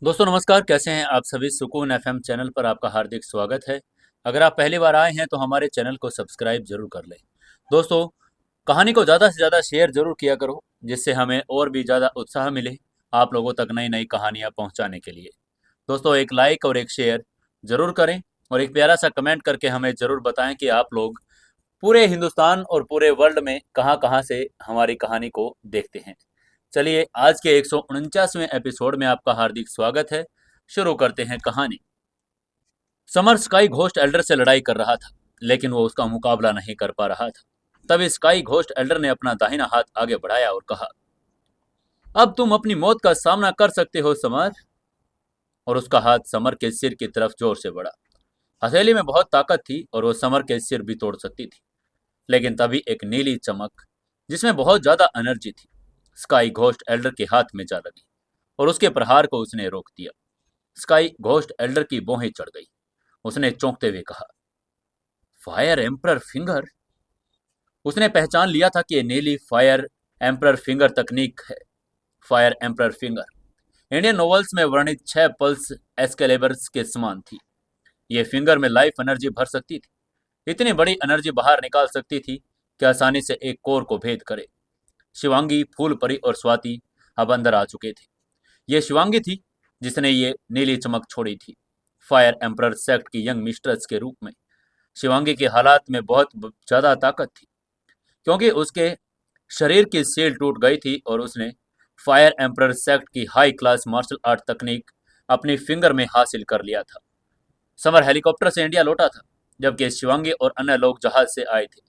दोस्तों नमस्कार, कैसे हैं आप सभी। सुकून एफएम चैनल पर आपका हार्दिक स्वागत है। अगर आप पहली बार आए हैं तो हमारे चैनल को सब्सक्राइब जरूर कर लें। दोस्तों, कहानी को ज़्यादा से ज़्यादा शेयर जरूर किया करो, जिससे हमें और भी ज़्यादा उत्साह मिले आप लोगों तक नई नई कहानियाँ पहुँचाने के लिए। दोस्तों, एक लाइक और एक शेयर जरूर करें और एक प्यारा सा कमेंट करके हमें ज़रूर बताएं कि आप लोग पूरे हिंदुस्तान और पूरे वर्ल्ड में कहाँ कहाँ से हमारी कहानी को देखते हैं। चलिए, आज के 149वें एपिसोड में आपका हार्दिक स्वागत है। शुरू करते हैं कहानी। समर स्काई घोस्ट एल्डर से लड़ाई कर रहा था, लेकिन वो उसका मुकाबला नहीं कर पा रहा था। तभी स्काई घोस्ट एल्डर ने अपना दाहिना हाथ आगे बढ़ाया और कहा, अब तुम अपनी मौत का सामना कर सकते हो समर। और उसका हाथ समर के सिर की तरफ जोर से बढ़ा। हथेली में बहुत ताकत थी और वो समर के सिर भी तोड़ सकती थी। लेकिन तभी एक नीली चमक, जिसमें बहुत ज्यादा एनर्जी थी, स्काई घोस्ट एल्डर के हाथ में जा लगी और उसके प्रहार को उसने रोक दिया। स्काई घोस्ट एल्डर की भौहें चढ़ गई। उसने चौंकते हुए कहा, फायर एम्परर फिंगर। उसने पहचान लिया था कि ये नीली फायर एम्परर फिंगर तकनीक है। Fire emperor finger Indian novels में वर्णित 6 पल्स एस्केलेबर्स के समान थी। ये फिंगर में लाइफ एनर्जी भर सकती थी। इतनी बड़ी एनर्जी बाहर निकाल सकती थी कि आसानी से एक कोर को भेद करे। शिवांगी, फूल परी और स्वाति अब अंदर आ चुके थे। ये शिवांगी थी जिसने ये नीली चमक छोड़ी थी, फायर एम्परर सेक्ट की यंग मिस्ट्रेस के रूप में। शिवांगी के हालात में बहुत ज्यादा ताकत थी, क्योंकि उसके शरीर की सील टूट गई थी और उसने फायर एम्परर सेक्ट की हाई क्लास मार्शल आर्ट तकनीक अपनी फिंगर में हासिल कर लिया था। समर हेलीकॉप्टर से इंडिया लौटा था, जबकि शिवांगी और अन्य लोग जहाज से आए थे।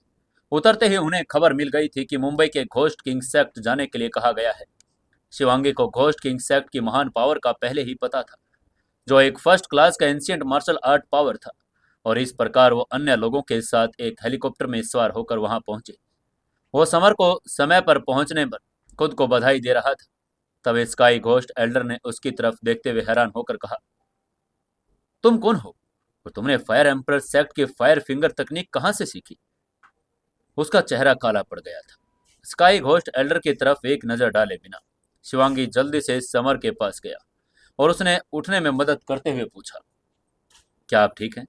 उतरते ही उन्हें खबर मिल गई थी कि मुंबई के घोस्ट किंग सेक्ट जाने के लिए कहा गया है। शिवांगी को घोस्ट किंग सेक्ट की महान पावर का पहले ही पता था, जो एक फर्स्ट क्लास का एंशियंट मार्शल आर्ट पावर था। और इस प्रकार वो अन्य लोगों के साथ एक हेलीकॉप्टर में सवार होकर वहां पहुंचे। वो समर को समय पर पहुंचने पर खुद को बधाई दे रहा था। तब स्काई घोस्ट एल्डर ने उसकी तरफ देखते हुए हैरान होकर कहा, तुम कौन हो और तुमने फायर एम्परर सेक्ट की फायर फिंगर तकनीक कहां से सीखी। उसका चेहरा काला पड़ गया था। स्काई घोस्ट एल्डर की तरफ एक नजर डाले बिना शिवांगी जल्दी से समर के पास गया और उसने उठने में मदद करते हुए पूछा, क्या आप ठीक हैं।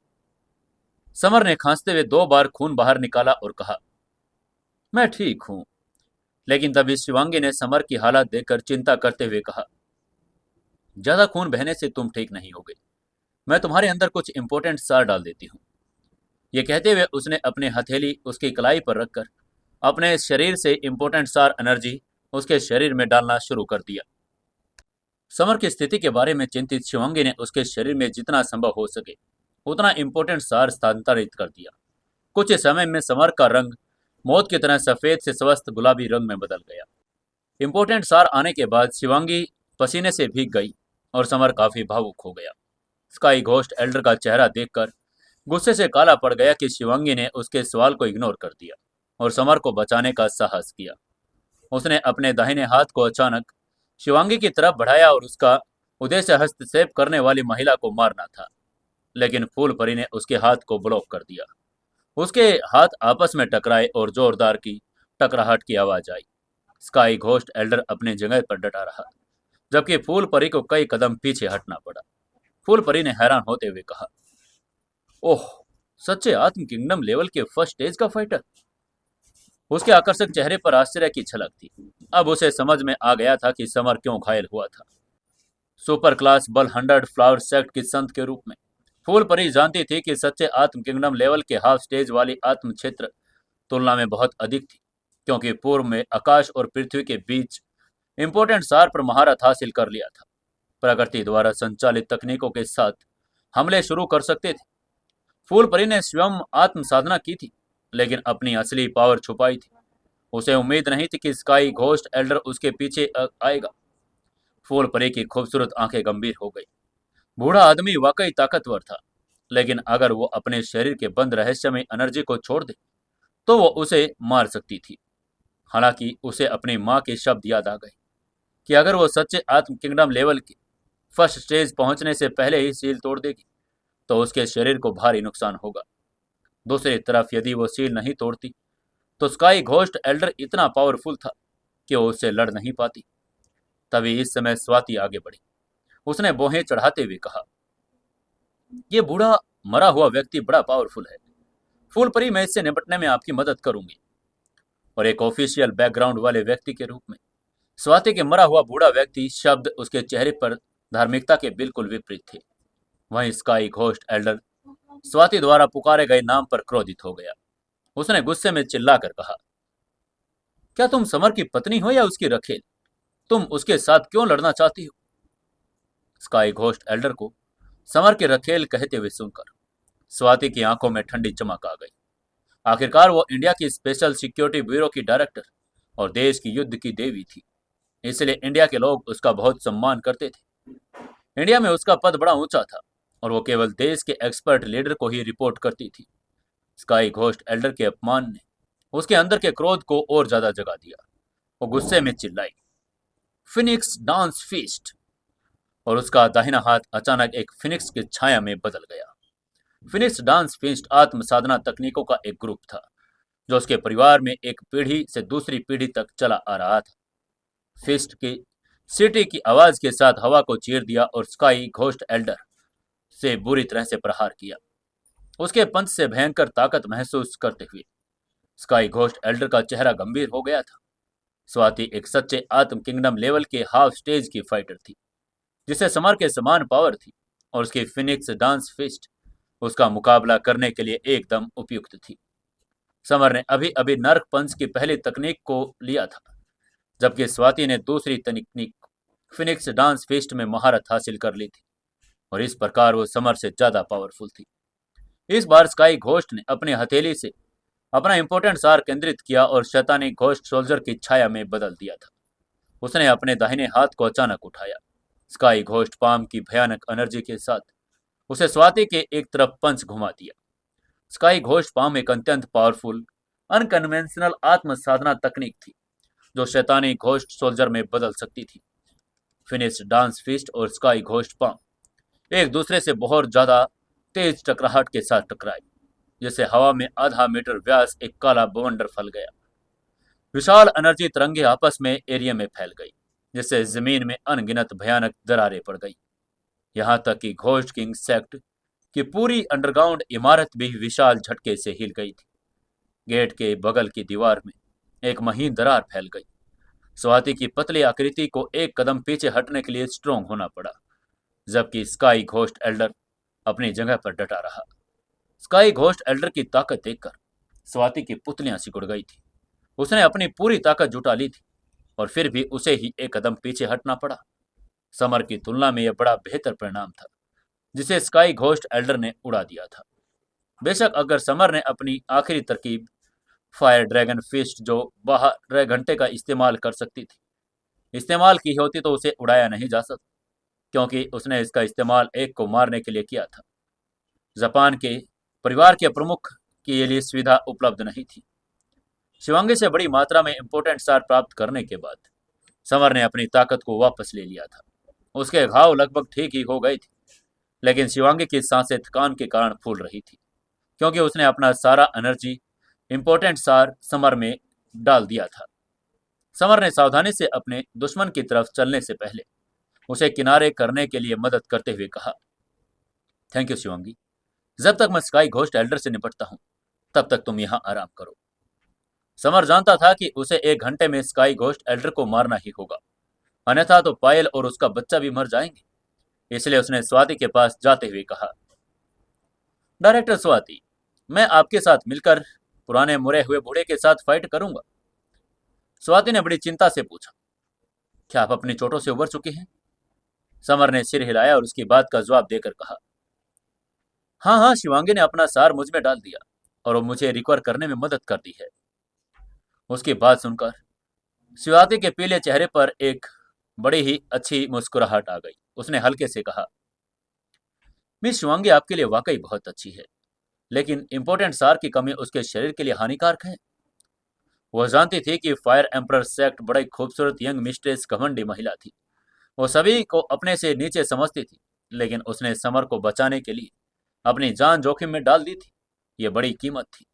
समर ने खांसते हुए 2 बार खून बाहर निकाला और कहा, मैं ठीक हूं। लेकिन तभी शिवांगी ने समर की हालत देखकर चिंता करते हुए कहा, ज्यादा खून बहने से तुम ठीक नहीं होगे। मैं तुम्हारे अंदर कुछ इंपॉर्टेंट सार डाल देती हूँ। ये कहते हुए उसने अपनी हथेली उसकी कलाई पर रखकर अपने शरीर से इंपॉर्टेंट सार एनर्जी उसके शरीर में डालना शुरू कर दिया। समर की स्थिति के बारे में चिंतित शिवांगी ने उसके शरीर में जितना संभव हो सके उतना इंपॉर्टेंट सार स्थानांतरित कर दिया। कुछ ही समय में समर का रंग मौत की तरह सफेद से स्वस्थ गुलाबी रंग में बदल गया। इंपॉर्टेंट सार आने के बाद शिवांगी पसीने से भीग गई और समर काफी भावुक हो गया। स्काई घोस्ट एल्डर का चेहरा देखकर गुस्से से काला पड़ गया कि शिवांगी ने उसके सवाल को इग्नोर कर दिया और समर को बचाने का साहस किया। उसने अपने दाहिने हाथ को अचानक शिवांगी की तरफ बढ़ाया और उसका उद्देश्य हस्तक्षेप करने वाली महिला को मारना था। लेकिन फूल परी ने उसके हाथ को ब्लॉक कर दिया। उसके हाथ आपस में टकराए और जोरदार की टकराहट की आवाज आई। स्काई घोस्ट एल्डर अपने जगह पर डटा रहा, जबकि फूल परी को कई कदम पीछे हटना पड़ा। फूल परी ने हैरान होते हुए कहा, ओह, सच्चे आत्म किंगडम लेवल के फर्स्ट स्टेज का फाइटर। उसके आकर्षक चेहरे पर आश्चर्य की झलक थी। अब उसे समझ में आ गया था कि समर क्यों घायल हुआ था। सुपर क्लास बल 100 फ्लावर सेक्ट की संत के रूप में फूल परी जानती थी कि सच्चे आत्म किंगडम लेवल के हाफ स्टेज वाली आत्म क्षेत्र तुलना में बहुत अधिक थी, क्योंकि पूर्व में आकाश और पृथ्वी के बीच इंपोर्टेंट सार पर महारत हासिल कर लिया था। प्रकृति द्वारा संचालित तकनीकों के साथ हमले शुरू कर सकते थे। फूल परी ने स्वयं आत्म साधना की थी, लेकिन अपनी असली पावर छुपाई थी। उसे उम्मीद नहीं थी कि स्काई घोस्ट एल्डर उसके पीछे आएगा। फूल परी की खूबसूरत आंखें गंभीर हो गई। बूढ़ा आदमी वाकई ताकतवर था, लेकिन अगर वो अपने शरीर के बंद रहस्यमय एनर्जी को छोड़ दे तो वो उसे मार सकती थी। हालांकि उसे अपनी माँ के शब्द याद आ गए कि अगर वो सच्चे आत्म किंगडम लेवल के फर्स्ट स्टेज पहुंचने से पहले ही सील तोड़ देगी तो उसके शरीर को भारी नुकसान होगा। दूसरी तरफ यदि वो सील नहीं तोड़ती तो स्काई घोस्ट एल्डर इतना पावरफुल था कि वो उससे लड़ नहीं पाती। तभी इस समय स्वाति आगे बढ़ी। उसने बोहें चढ़ाते हुए कहा, ये बूढ़ा मरा हुआ व्यक्ति बड़ा पावरफुल है। फूल परी, मैं इससे निपटने में आपकी मदद करूंगी। और एक ऑफिशियल बैकग्राउंड वाले व्यक्ति के रूप में स्वाति के मरा हुआ बूढ़ा व्यक्ति शब्द उसके चेहरे पर धार्मिकता के बिल्कुल विपरीत थे। वहीं स्काई घोस्ट एल्डर स्वाति द्वारा पुकारे गए नाम पर क्रोधित हो गया। उसने गुस्से में चिल्लाकर कहा, क्या तुम समर की पत्नी हो या उसकी रखेल? तुम उसके साथ क्यों लड़ना चाहती हो? स्काई घोस्ट एल्डर को समर के रखेल कहते हुए सुनकर स्वाति की आंखों में ठंडी चमक आ गई। आखिरकार वो इंडिया की स्पेशल सिक्योरिटी ब्यूरो की डायरेक्टर और देश की युद्ध की देवी थी, इसलिए इंडिया के लोग उसका बहुत सम्मान करते थे। इंडिया में उसका पद बड़ा ऊंचा था और वो केवल देश के एक्सपर्ट लीडर को ही रिपोर्ट करती थी। स्काई घोस्ट एल्डर के अपमान ने उसके अंदर के क्रोध को और ज्यादा जगा दिया। वो गुस्से में चिल्लाई, फिनिक्स डांस फीस्ट! और उसका दाहिना हाथ अचानक एक फिनिक्स की छाया में बदल गया। फिनिक्स डांस फीस्ट आत्म साधना तकनीकों का एक ग्रुप था जो उसके परिवार में एक पीढ़ी से दूसरी पीढ़ी तक चला आ रहा था। फिस्ट की सीटी की आवाज के साथ हवा को चीर दिया और स्काई घोस्ट एल्डर से बुरी तरह से प्रहार किया। उसके पंच से भयंकर ताकत महसूस करते हुए स्काई घोस्ट एल्डर का चेहरा गंभीर हो गया था। स्वाति एक सच्चे आत्म किंगडम लेवल के हाफ स्टेज की फाइटर थी जिसे समर के समान पावर थी और उसकी फिनिक्स डांस फिस्ट उसका मुकाबला करने के लिए एकदम उपयुक्त थी। समर ने अभी अभी नर्क पंच की पहली तकनीक को लिया था, जबकि स्वाति ने दूसरी तकनीक फिनिक्स डांस फिस्ट में महारत हासिल कर ली थी और इस प्रकार वो समर से ज्यादा पावरफुल थी। इस बार स्काई घोस्ट ने अपनी हथेली से अपना इंपोर्टेंट सार केंद्रित किया और शैतानी घोस्ट सोल्जर की छाया में बदल दिया था। उसने अपने दाहिने हाथ को अचानक उठाया। स्काई घोस्ट पाम की भयानक एनर्जी के साथ उसे स्वाति के एक तरफ पंच घुमा दिया। स्काई घोस्ट पाम एक अत्यंत पावरफुल अनकन्वेंशनल आत्म साधना तकनीक थी जो शैतानी घोस्ट सोल्जर में बदल सकती थी। फिनिश डांस फिस्ट और स्काई घोस्ट पाम एक दूसरे से बहुत ज्यादा तेज टकराहट के साथ टकराए, जैसे हवा में आधा मीटर व्यास एक काला बवंडर फैल गया। विशाल एनर्जी तरंगे आपस में एरिया में फैल गई, जिससे जमीन में अनगिनत भयानक दरारें पड़ गई। यहां तक कि घोस्ट किंग सेक्ट की पूरी अंडरग्राउंड इमारत भी विशाल झटके से हिल गई थी। गेट के बगल की दीवार में एक महीन दरार फैल गई। स्वाति की पतली आकृति को एक कदम पीछे हटने के लिए स्ट्रोंग होना पड़ा, जबकि स्काई घोस्ट एल्डर अपनी जगह पर डटा रहा। स्काई घोस्ट एल्डर की ताकत देखकर स्वाति की पुतलियां सिकुड़ गई थी। उसने अपनी पूरी ताकत जुटा ली थी और फिर भी उसे ही एक कदम पीछे हटना पड़ा। समर की तुलना में यह बड़ा बेहतर परिणाम था जिसे स्काई घोस्ट एल्डर ने उड़ा दिया था। बेशक अगर समर ने अपनी आखिरी तरकीब फायर ड्रैगन फिस्ट जो 12 घंटे का इस्तेमाल कर सकती थी इस्तेमाल की होती तो उसे उड़ाया नहीं जा सकता, क्योंकि उसने इसका इस्तेमाल एक को मारने के लिए किया था। जापान के परिवार के प्रमुख की ये लिए सुविधा उपलब्ध नहीं थी। शिवांगी से बड़ी मात्रा में इंपोर्टेंट सार प्राप्त करने के बाद समर ने अपनी ताकत को वापस ले लिया था। उसके घाव लगभग ठीक ही हो गए थे, लेकिन शिवांगी की सांसें थकान के कारण फूल रही थी, क्योंकि उसने अपना सारा एनर्जी इंपोर्टेंट सार समर में डाल दिया था। समर ने सावधानी से अपने दुश्मन की तरफ चलने से पहले उसे किनारे करने के लिए मदद करते हुए कहा, थैंक यू शिवांगी, जब तक मैं स्काई घोस्ट एल्डर से निपटता हूं तब तक तुम यहां आराम करो। समर जानता था कि उसे 1 घंटे में स्काई घोस्ट एल्डर को मारना ही होगा, अन्यथा तो पायल और उसका बच्चा भी मर जाएंगे। इसलिए उसने स्वाति के पास जाते हुए कहा, डायरेक्टर स्वाति, मैं आपके साथ मिलकर पुराने मुरे हुए बूढ़े के साथ फाइट करूंगा। स्वाति ने बड़ी चिंता से पूछा, क्या आप अपनी चोटों से उबर चुके हैं? समर ने सिर हिलाया और उसकी बात का जवाब देकर कहा, हाँ हाँ, शिवांगी ने अपना सार मुझ में डाल दिया और वो मुझे रिकवर करने में मदद कर दी है। उसकी बात सुनकर स्वाति के पीले चेहरे पर एक बड़ी ही अच्छी मुस्कुराहट आ गई। उसने हल्के से कहा, मिस शिवांगी आपके लिए वाकई बहुत अच्छी है, लेकिन इंपोर्टेंट सार की कमी उसके शरीर के लिए हानिकारक है। वह जानती थी कि फायर एम्परर सेक्ट बड़ी खूबसूरत यंग मिस्ट्रेस घमंडी महिला थी। वो सभी को अपने से नीचे समझती थी, लेकिन उसने समर को बचाने के लिए अपनी जान जोखिम में डाल दी थी। ये बड़ी कीमत थी।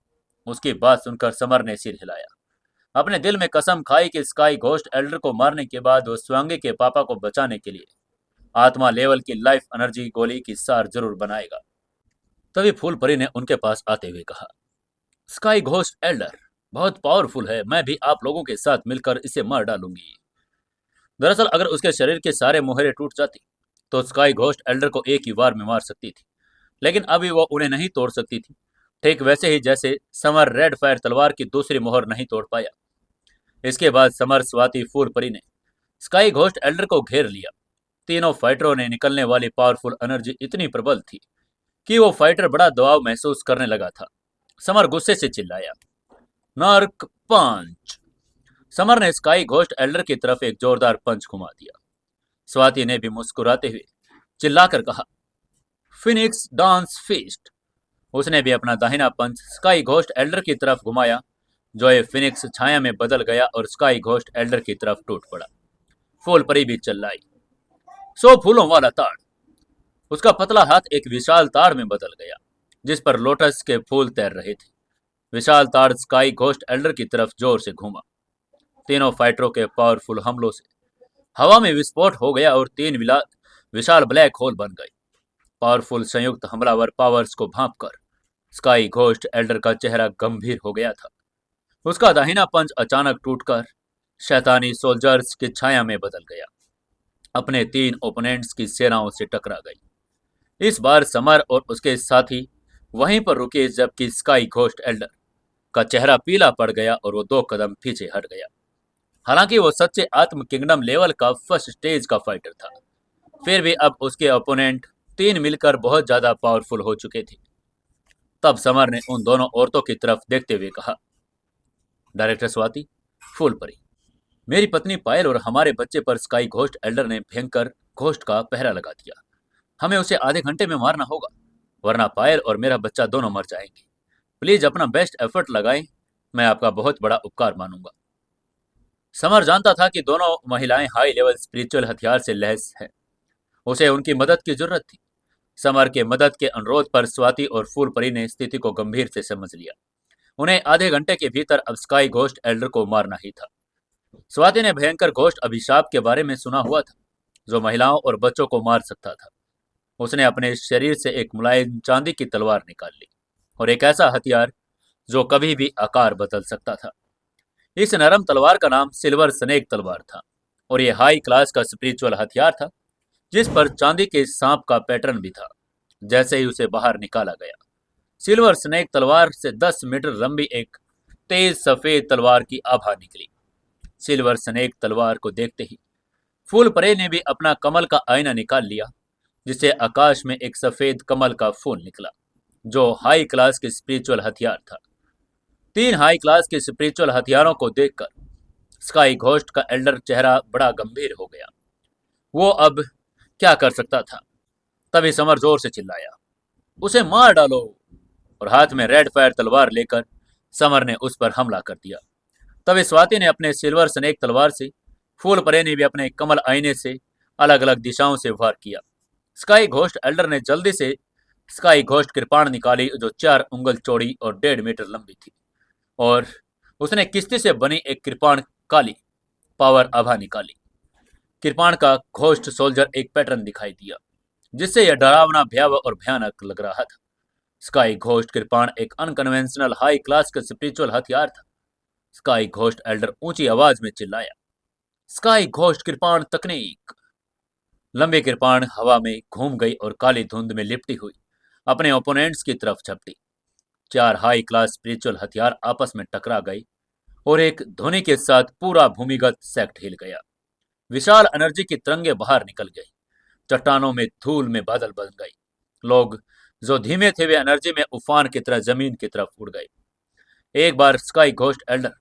उसकी बात सुनकर समर ने सिर हिलाया। अपने दिल में कसम खाई कि स्काई घोस्ट एल्डर को मारने के बाद वो शिवांगी के पापा को बचाने के लिए आत्मा लेवल की लाइफ एनर्जी गोली की सार जरूर बनाएगा। तभी फूल परी ने उनके पास आते हुए कहा, स्काई घोस्ट एल्डर बहुत पावरफुल है, मैं भी आप लोगों के साथ मिलकर इसे मार डालूंगी। दरअसल अगर उसके शरीर के सारे मोहरे टूट जाती तो स्काई घोस्ट एल्डर को एक ही वार में मार सकती थी, लेकिन अभी वो उन्हें नहीं तोड़ सकती थी। ठीक वैसे ही जैसे समर रेड फायर तलवार की दूसरी मोहर नहीं तोड़ पाया। इसके बाद समर, स्वाति, फूल परी ने स्काई घोस्ट एल्डर को घेर लिया। तीनों फाइटरों ने निकलने वाली पावरफुल एनर्जी इतनी प्रबल थी कि वो फाइटर बड़ा दबाव महसूस करने लगा था। समर गुस्से से चिल्लाया, नर्क पंच। समर ने स्काई घोस्ट एल्डर की तरफ एक जोरदार पंच घुमा दिया। स्वाति ने भी मुस्कुराते हुए चिल्लाकर कहा, फिनिक्स डांस फीस्ट। उसने भी अपना दाहिना पंच स्काई घोस्ट एल्डर की तरफ घुमाया, जो ये फिनिक्स छाया में बदल गया और स्काई घोस्ट एल्डर की तरफ टूट पड़ा। फूल परी भी चिल्लाई, 100 फूलों वाला ताड़। उसका पतला हाथ एक विशाल ताड़ में बदल गया, जिस पर लोटस के फूल तैर रहे थे। विशाल ताड़ स्काई घोस्ट एल्डर की तरफ जोर से घूमा। तीनों फाइटरों के पावरफुल हमलों से हवा में विस्फोट हो गया और तीन विशाल ब्लैक होल बन गए। पावरफुल संयुक्त हमलावर पावर्स को भांपकर स्काई घोस्ट एल्डर का चेहरा गंभीर हो गया था। उसका दाहिना पंच अचानक टूटकर शैतानी सोल्जर्स की छाया में बदल गया, अपने तीन ओपोनेंट्स की सेनाओं से टकरा गई। इस बार समर और उसके साथी वहीं पर रुके, जबकि स्काई घोस्ट एल्डर का चेहरा पीला पड़ गया और वो 2 कदम पीछे हट गया। हालांकि वो सच्चे आत्म किंगडम लेवल का फर्स्ट स्टेज का फाइटर था, फिर भी अब उसके ओपोनेंट 3 मिलकर बहुत ज्यादा पावरफुल हो चुके थे। तब समर ने उन दोनों औरतों की तरफ देखते हुए कहा, डायरेक्टर स्वाति, फूल परी, मेरी पत्नी पायल और हमारे बच्चे पर स्काई घोस्ट एल्डर ने भयंकर घोस्ट का पहरा लगा दिया। हमें उसे आधे घंटे में मारना होगा, वरना पायल और मेरा बच्चा दोनों मर जाएंगे। प्लीज अपना बेस्ट एफर्ट लगाएं, मैं आपका बहुत बड़ा उपकार मानूंगा। समर जानता था कि दोनों महिलाएं हाई लेवल स्पिरिचुअल हथियार से लैस हैं। उसे उनकी मदद की जरूरत थी। समर के मदद के अनुरोध पर स्वाति और फूल परी ने स्थिति को गंभीर से समझ लिया। उन्हें आधे घंटे के भीतर अब स्काई घोस्ट एल्डर को मारना ही था। स्वाति ने भयंकर घोस्ट अभिशाप के बारे में सुना हुआ था, जो महिलाओं और बच्चों को मार सकता था। उसने अपने शरीर से एक मुलायम चांदी की तलवार निकाल ली, और एक ऐसा हथियार जो कभी भी आकार बदल सकता था। इस नरम तलवार का नाम सिल्वर स्नेक तलवार था, और यह हाई क्लास का स्पिरिचुअल हथियार था, जिस पर चांदी के सांप का पैटर्न भी था। जैसे ही उसे बाहर निकाला गया, सिल्वर स्नेक तलवार से 10 मीटर लंबी एक तेज सफेद तलवार की आभा निकली। सिल्वर स्नेक तलवार को देखते ही फूल परे ने भी अपना कमल का आईना निकाल लिया, जिससे आकाश में एक सफेद कमल का फूल निकला, जो हाई क्लास के स्पिरिचुअल हथियार था। 3 हाई क्लास के स्पिरिचुअल हथियारों को देखकर स्काई घोस्ट का एल्डर चेहरा बड़ा गंभीर हो गया। वो अब क्या कर सकता था? तभी समर जोर से चिल्लाया, उसे मार डालो! और हाथ में रेड फायर तलवार लेकर समर ने उस पर हमला कर दिया। तभी स्वाति ने अपने सिल्वर स्नेक तलवार से, फूल परे ने भी अपने कमल आईने से अलग अलग दिशाओं से वार किया। स्काई घोस्ट एल्डर ने जल्दी से स्काई घोस्ट कृपाण निकाली, जो 4 उंगल चौड़ी और 1.5 मीटर लंबी थी, और उसने किस्ती से बनी एक कृपाण काली पावर आभा निकाली। कृपाण का घोस्ट सोल्जर एक पैटर्न दिखाई दिया, जिससे यह डरावना, भयावह और भयानक लग रहा था। स्काई घोस्ट कृपाण एक अनकन्वेंशनल हाई क्लास का स्पिरिचुअल हथियार था। स्काई घोस्ट एल्डर ऊंची आवाज में चिल्लाया, स्काई घोस्ट कृपाण तकनीक! लंबी कृपाण हवा में घूम गई और काली धुंध में लिपटी हुई अपने ओपोनेंट्स की तरफ झपटी। 4 हाई क्लास स्पिरिचुअल हथियार आपस में टकरा गए और एक ध्वनि के साथ पूरा भूमिगत सेक्ट हिल गया। विशाल एनर्जी की तरंगे बाहर निकल गई, चट्टानों में धूल में बादल बन गई। लोग जो धीमे थे वे एनर्जी में उफान की तरह जमीन की तरफ उड़ गए। एक बार स्काई घोस्ट एल्डर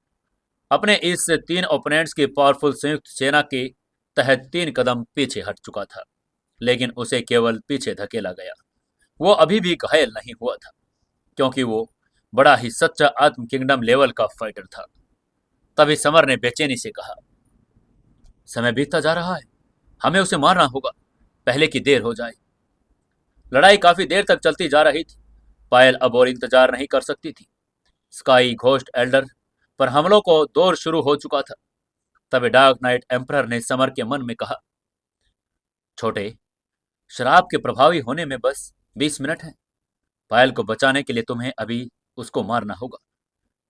अपने इस 3 ओपोनेंट्स की पावरफुल संयुक्त सेना के तहत 3 कदम पीछे हट चुका था, लेकिन उसे केवल पीछे धकेला गया। वो अभी भी घायल नहीं हुआ था, क्योंकि वो बड़ा ही सच्चा आत्म किंगडम लेवल का फाइटर था। तभी समर ने बेचैनी से कहा, समय बीतता जा रहा है, हमें उसे मारना होगा पहले की देर हो जाए। लड़ाई काफी देर तक चलती जा रही थी। पायल अब और इंतजार नहीं कर सकती थी। स्काई घोस्ट एल्डर पर हमलों को दौर शुरू हो चुका था। तभी डार्क नाइट एम्परर ने समर के मन में कहा, छोटे, शराब के प्रभावी होने में बस 20 मिनट है। पायल को बचाने के लिए तुम्हें अभी उसको मारना होगा,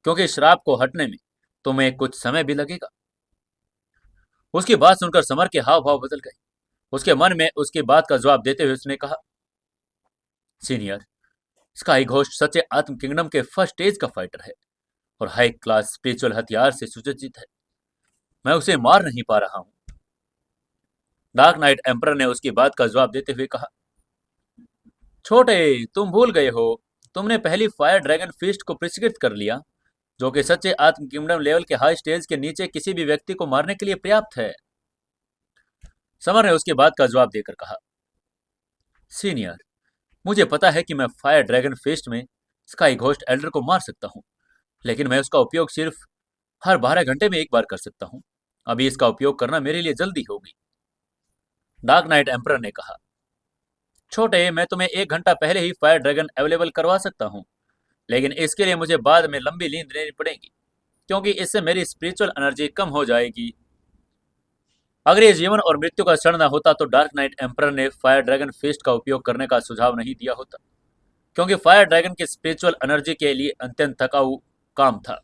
क्योंकि शराब को हटने में तुम्हें कुछ समय भी लगेगा। उसकी बात सुनकर समर के हाव भाव बदल गए। उसके मन में उसकी बात का जवाब देते हुए उसने कहा, सीनियर, स्काई घोस्ट सच्चे आत्म किंगडम के फर्स्ट स्टेज का फाइटर है और हाई क्लास स्पिरिचुअल हथियार से सुसज्जित है। मैं उसे मार नहीं पा रहा हूं। डार्क नाइट एम्पर ने उसकी बात का जवाब देते हुए कहा, छोटे, तुम भूल गए हो, तुमने पहली फायर ड्रैगन फीस्ट को पुरस्कृत कर लिया, जो कि सच्चे आत्म किंगडम लेवल के हाई स्टेज के नीचे किसी भी व्यक्ति को मारने के लिए पर्याप्त है। समर ने उसकी बात का जवाब देकर कहा, सीनियर, मुझे पता है कि मैं फायर ड्रैगन फेस्ट में स्काई घोस्ट एल्डर को मार सकता हूँ, लेकिन मैं उसका उपयोग सिर्फ हर 12 घंटे में एक बार कर सकता हूँ। अभी इसका उपयोग करना मेरे लिए जल्दी होगी। डार्क नाइट एम्पर ने कहा, छोटे, मैं तुम्हें 1 घंटा पहले ही फायर ड्रैगन अवेलेबल करवा सकता हूँ, लेकिन इसके लिए मुझे बाद में लंबी नींद लेनी पड़ेगी, क्योंकि इससे मेरी स्पिरिचुअल एनर्जी कम हो जाएगी। अगर ये जीवन और मृत्यु का क्षण न होता तो डार्क नाइट एम्पर ने फायर ड्रैगन फेस्ट का उपयोग करने का सुझाव नहीं दिया होता, क्योंकि फायर ड्रैगन की स्पिरिचुअल एनर्जी के लिए अत्यंत थकाऊ काम था।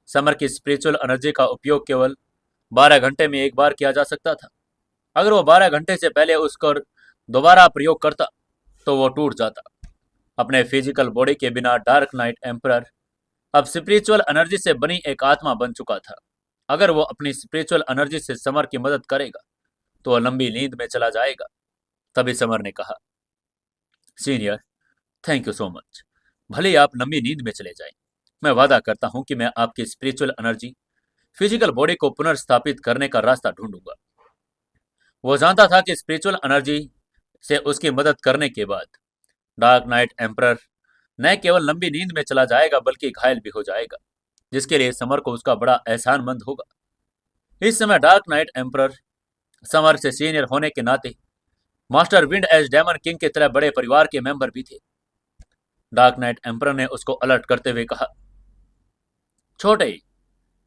समर की स्पिरिचुअल एनर्जी का उपयोग केवल 12 घंटे में एक बार किया जा सकता था। अगर वो 12 घंटे से पहले उसका दोबारा प्रयोग करता तो वो टूट जाता। अपने फिजिकल बॉडी के बिना डार्क नाइट एम्पर अब स्पिरिचुअल एनर्जी से बनी एक आत्मा बन चुका था। अगर वो अपनी स्पिरिचुअल एनर्जी से समर की मदद करेगा तो वह लंबी नींद में चला जाएगा। तभी समर ने कहा, senior, thank you so much. भले ही आप लंबी नींद में चले जाएं, मैं वादा करता हूं कि मैं आपकी स्पिरिचुअल एनर्जी फिजिकल बॉडी को पुनर्स्थापित करने का रास्ता ढूंढूंगा। वो जानता था कि स्पिरिचुअल एनर्जी से उसकी मदद करने के बाद डार्क नाइट एम्परर न केवल लंबी नींद में चला जाएगा बल्कि घायल भी हो जाएगा, जिसके लिए समर को उसका बड़ा एहसानमंद होगा। इस समय डार्क नाइट एम्परर समर से सीनियर होने के नाते master wind as demon king की तरह बड़े परिवार के मेंबर भी थे। डार्क नाइट एम्परर ने उसको अलर्ट करते हुए कहा, छोटे,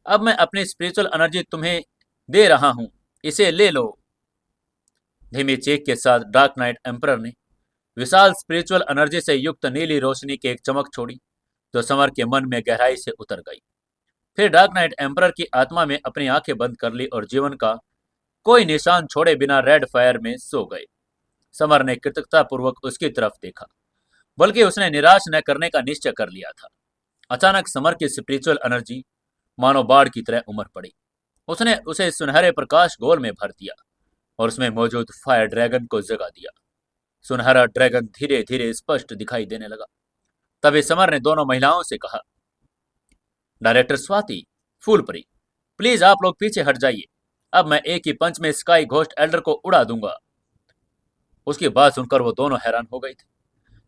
अब मैं अपनी स्पिरिचुअल एनर्जी तुम्हें दे रहा हूं, इसे ले लो। धीमी चीख के साथ डार्क नाइट एम्परर ने विशाल स्पिरिचुअल एनर्जी से युक्त नीली रोशनी की एक चमक छोड़ी, जो समर के मन में गहराई से उतर गई। फिर डार्क नाइट एम्परर की आत्मा में अपनी आंखें बंद कर ली और जीवन का कोई निशान छोड़े बिना रेड फायर में सो गए। समर ने कृतज्ञतापूर्वक उसकी तरफ देखा, बल्कि उसने निराश न करने का निश्चय कर लिया था। अचानक समर की स्पिरिचुअल एनर्जी मानो बाढ़ की तरह उमड़ पड़ी। उसने उसे सुनहरे प्रकाश गोल में भर दिया और उसमें मौजूद फायर ड्रैगन को जगा दिया। सुनहरा ड्रैगन धीरे धीरे स्पष्ट दिखाई देने लगा। तभी समर ने दोनों महिलाओं से कहा, डायरेक्टर स्वाति, फूलपरी, प्लीज आप लोग पीछे हट जाइए। अब मैं एक ही पंच में स्काई घोस्ट एल्डर को उड़ा दूंगा। उसकी बात सुनकर वो दोनों हैरान हो गए थे,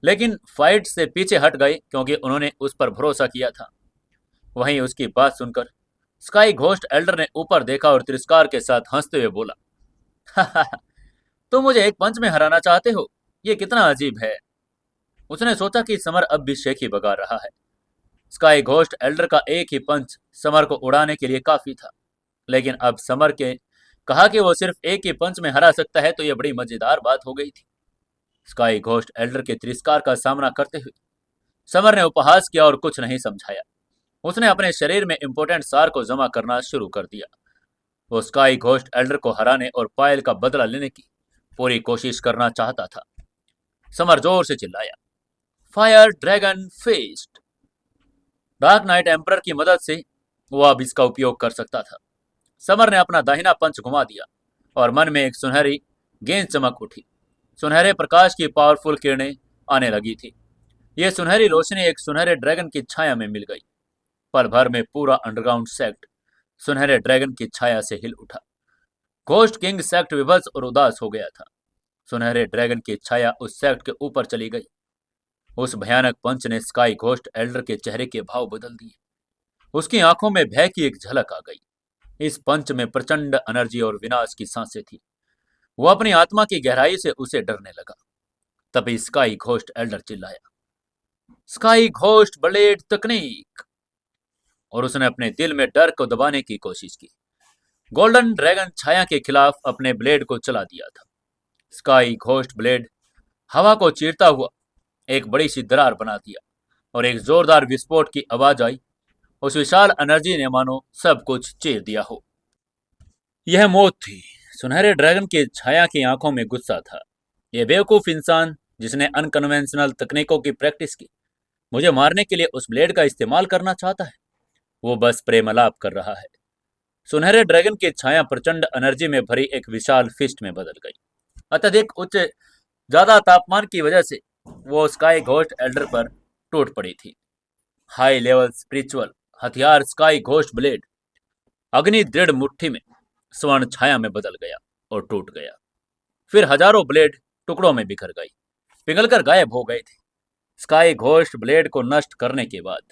लेकिन फाइट से पीछे हट गए क्योंकि उन्होंने उस पर भरोसा किया था। वहीं उसकी बात सुनकर स्काई घोस्ट एल्डर ने ऊपर देखा और तिरस्कार के साथ हंसते हुए बोला, तुम मुझे एक पंच में हराना चाहते हो? ये कितना अजीब है। उसने सोचा कि समर अब भी शेखी बगा रहा है। स्काई घोस्ट एल्डर का एक ही पंच समर को उड़ाने के लिए काफी था, लेकिन अब समर के कहा कि वो सिर्फ एक ही पंच में हरा सकता है तो यह बड़ी मजेदार बात हो गई थी। स्काई घोस्ट एल्डर के तिरस्कार का सामना करते हुए समर ने उपहास किया और कुछ नहीं समझाया। उसने अपने शरीर में इंपोर्टेंट सार को जमा करना शुरू कर दिया। वो स्काई घोस्ट एल्डर को हराने और पायल का बदला लेने की पूरी कोशिश करना चाहता था। समर जोर से चिल्लाया, fire dragon fest. Dark knight emperor की मदद से वो अब इसका उपयोग कर सकता था। समर ने अपना दाहिना पंच घुमा दिया और मन में एक सुनहरी गेंद चमक उठी। सुनहरे प्रकाश की पावरफुल किरणें आने लगी थी। यह सुनहरी रोशनी एक सुनहरे ड्रैगन की छाया में मिल गई। पल भर में पूरा अंडरग्राउंड सेक्ट सुनहरे ड्रैगन की छाया से हिल उठा। घोस्ट किंग सेक्ट विभत्स और उदास हो गया था। सुनहरे ड्रैगन की छाया उस सेक्ट के ऊपर चली गई। उस भयानक पंच ने स्काई घोस्ट एल्डर के चेहरे के भाव बदल दिए। उसकी आंखों में भय की एक झलक आ गई। इस पंच में प्रचंड एनर्जी और विनाश की सांसें थी। वो अपनी आत्मा की गहराई से उसे डरने लगा। तभी स्काई घोस्ट एल्डर चिल्लाया, स्काई घोस्ट ब्लेड तकनीक। और उसने अपने दिल में डर को दबाने की कोशिश की। गोल्डन ड्रैगन छाया के खिलाफ अपने ब्लेड को चला दिया था। स्काई घोस्ट ब्लेड हवा को चीरता हुआ एक बड़ी सी दरार बना दिया और एक जोरदार विस्फोट की आवाज आई। उस विशाल एनर्जी ने मानो सब कुछ चीर दिया हो। यह मौत थी। सुनहरे ड्रैगन की छाया की आंखों में गुस्सा था। यह बेवकूफ इंसान जिसने अनकन्वेंशनल तकनीकों की प्रैक्टिस की मुझे मारने के लिए उस ब्लेड का इस्तेमाल करना चाहता है। वो बस प्रेमलाप कर रहा है। सुनहरे ड्रैगन की छाया प्रचंड एनर्जी में भरी एक विशाल फिस्ट में बदल गई। अत्यधिक उच्च ज्यादा तापमान की वजह से वो स्काई घोस्ट एल्डर पर टूट पड़ी थी। हाई लेवल स्पिरिचुअल हथियार स्काई घोस्ट ब्लेड अग्नि दृढ़ मुट्ठी में स्वर्ण छाया में बदल गया और टूट गया। फिर हजारों ब्लेड टुकड़ों में बिखर गई, पिघलकर गायब हो गए थे। स्काई घोस्ट ब्लेड को नष्ट करने के बाद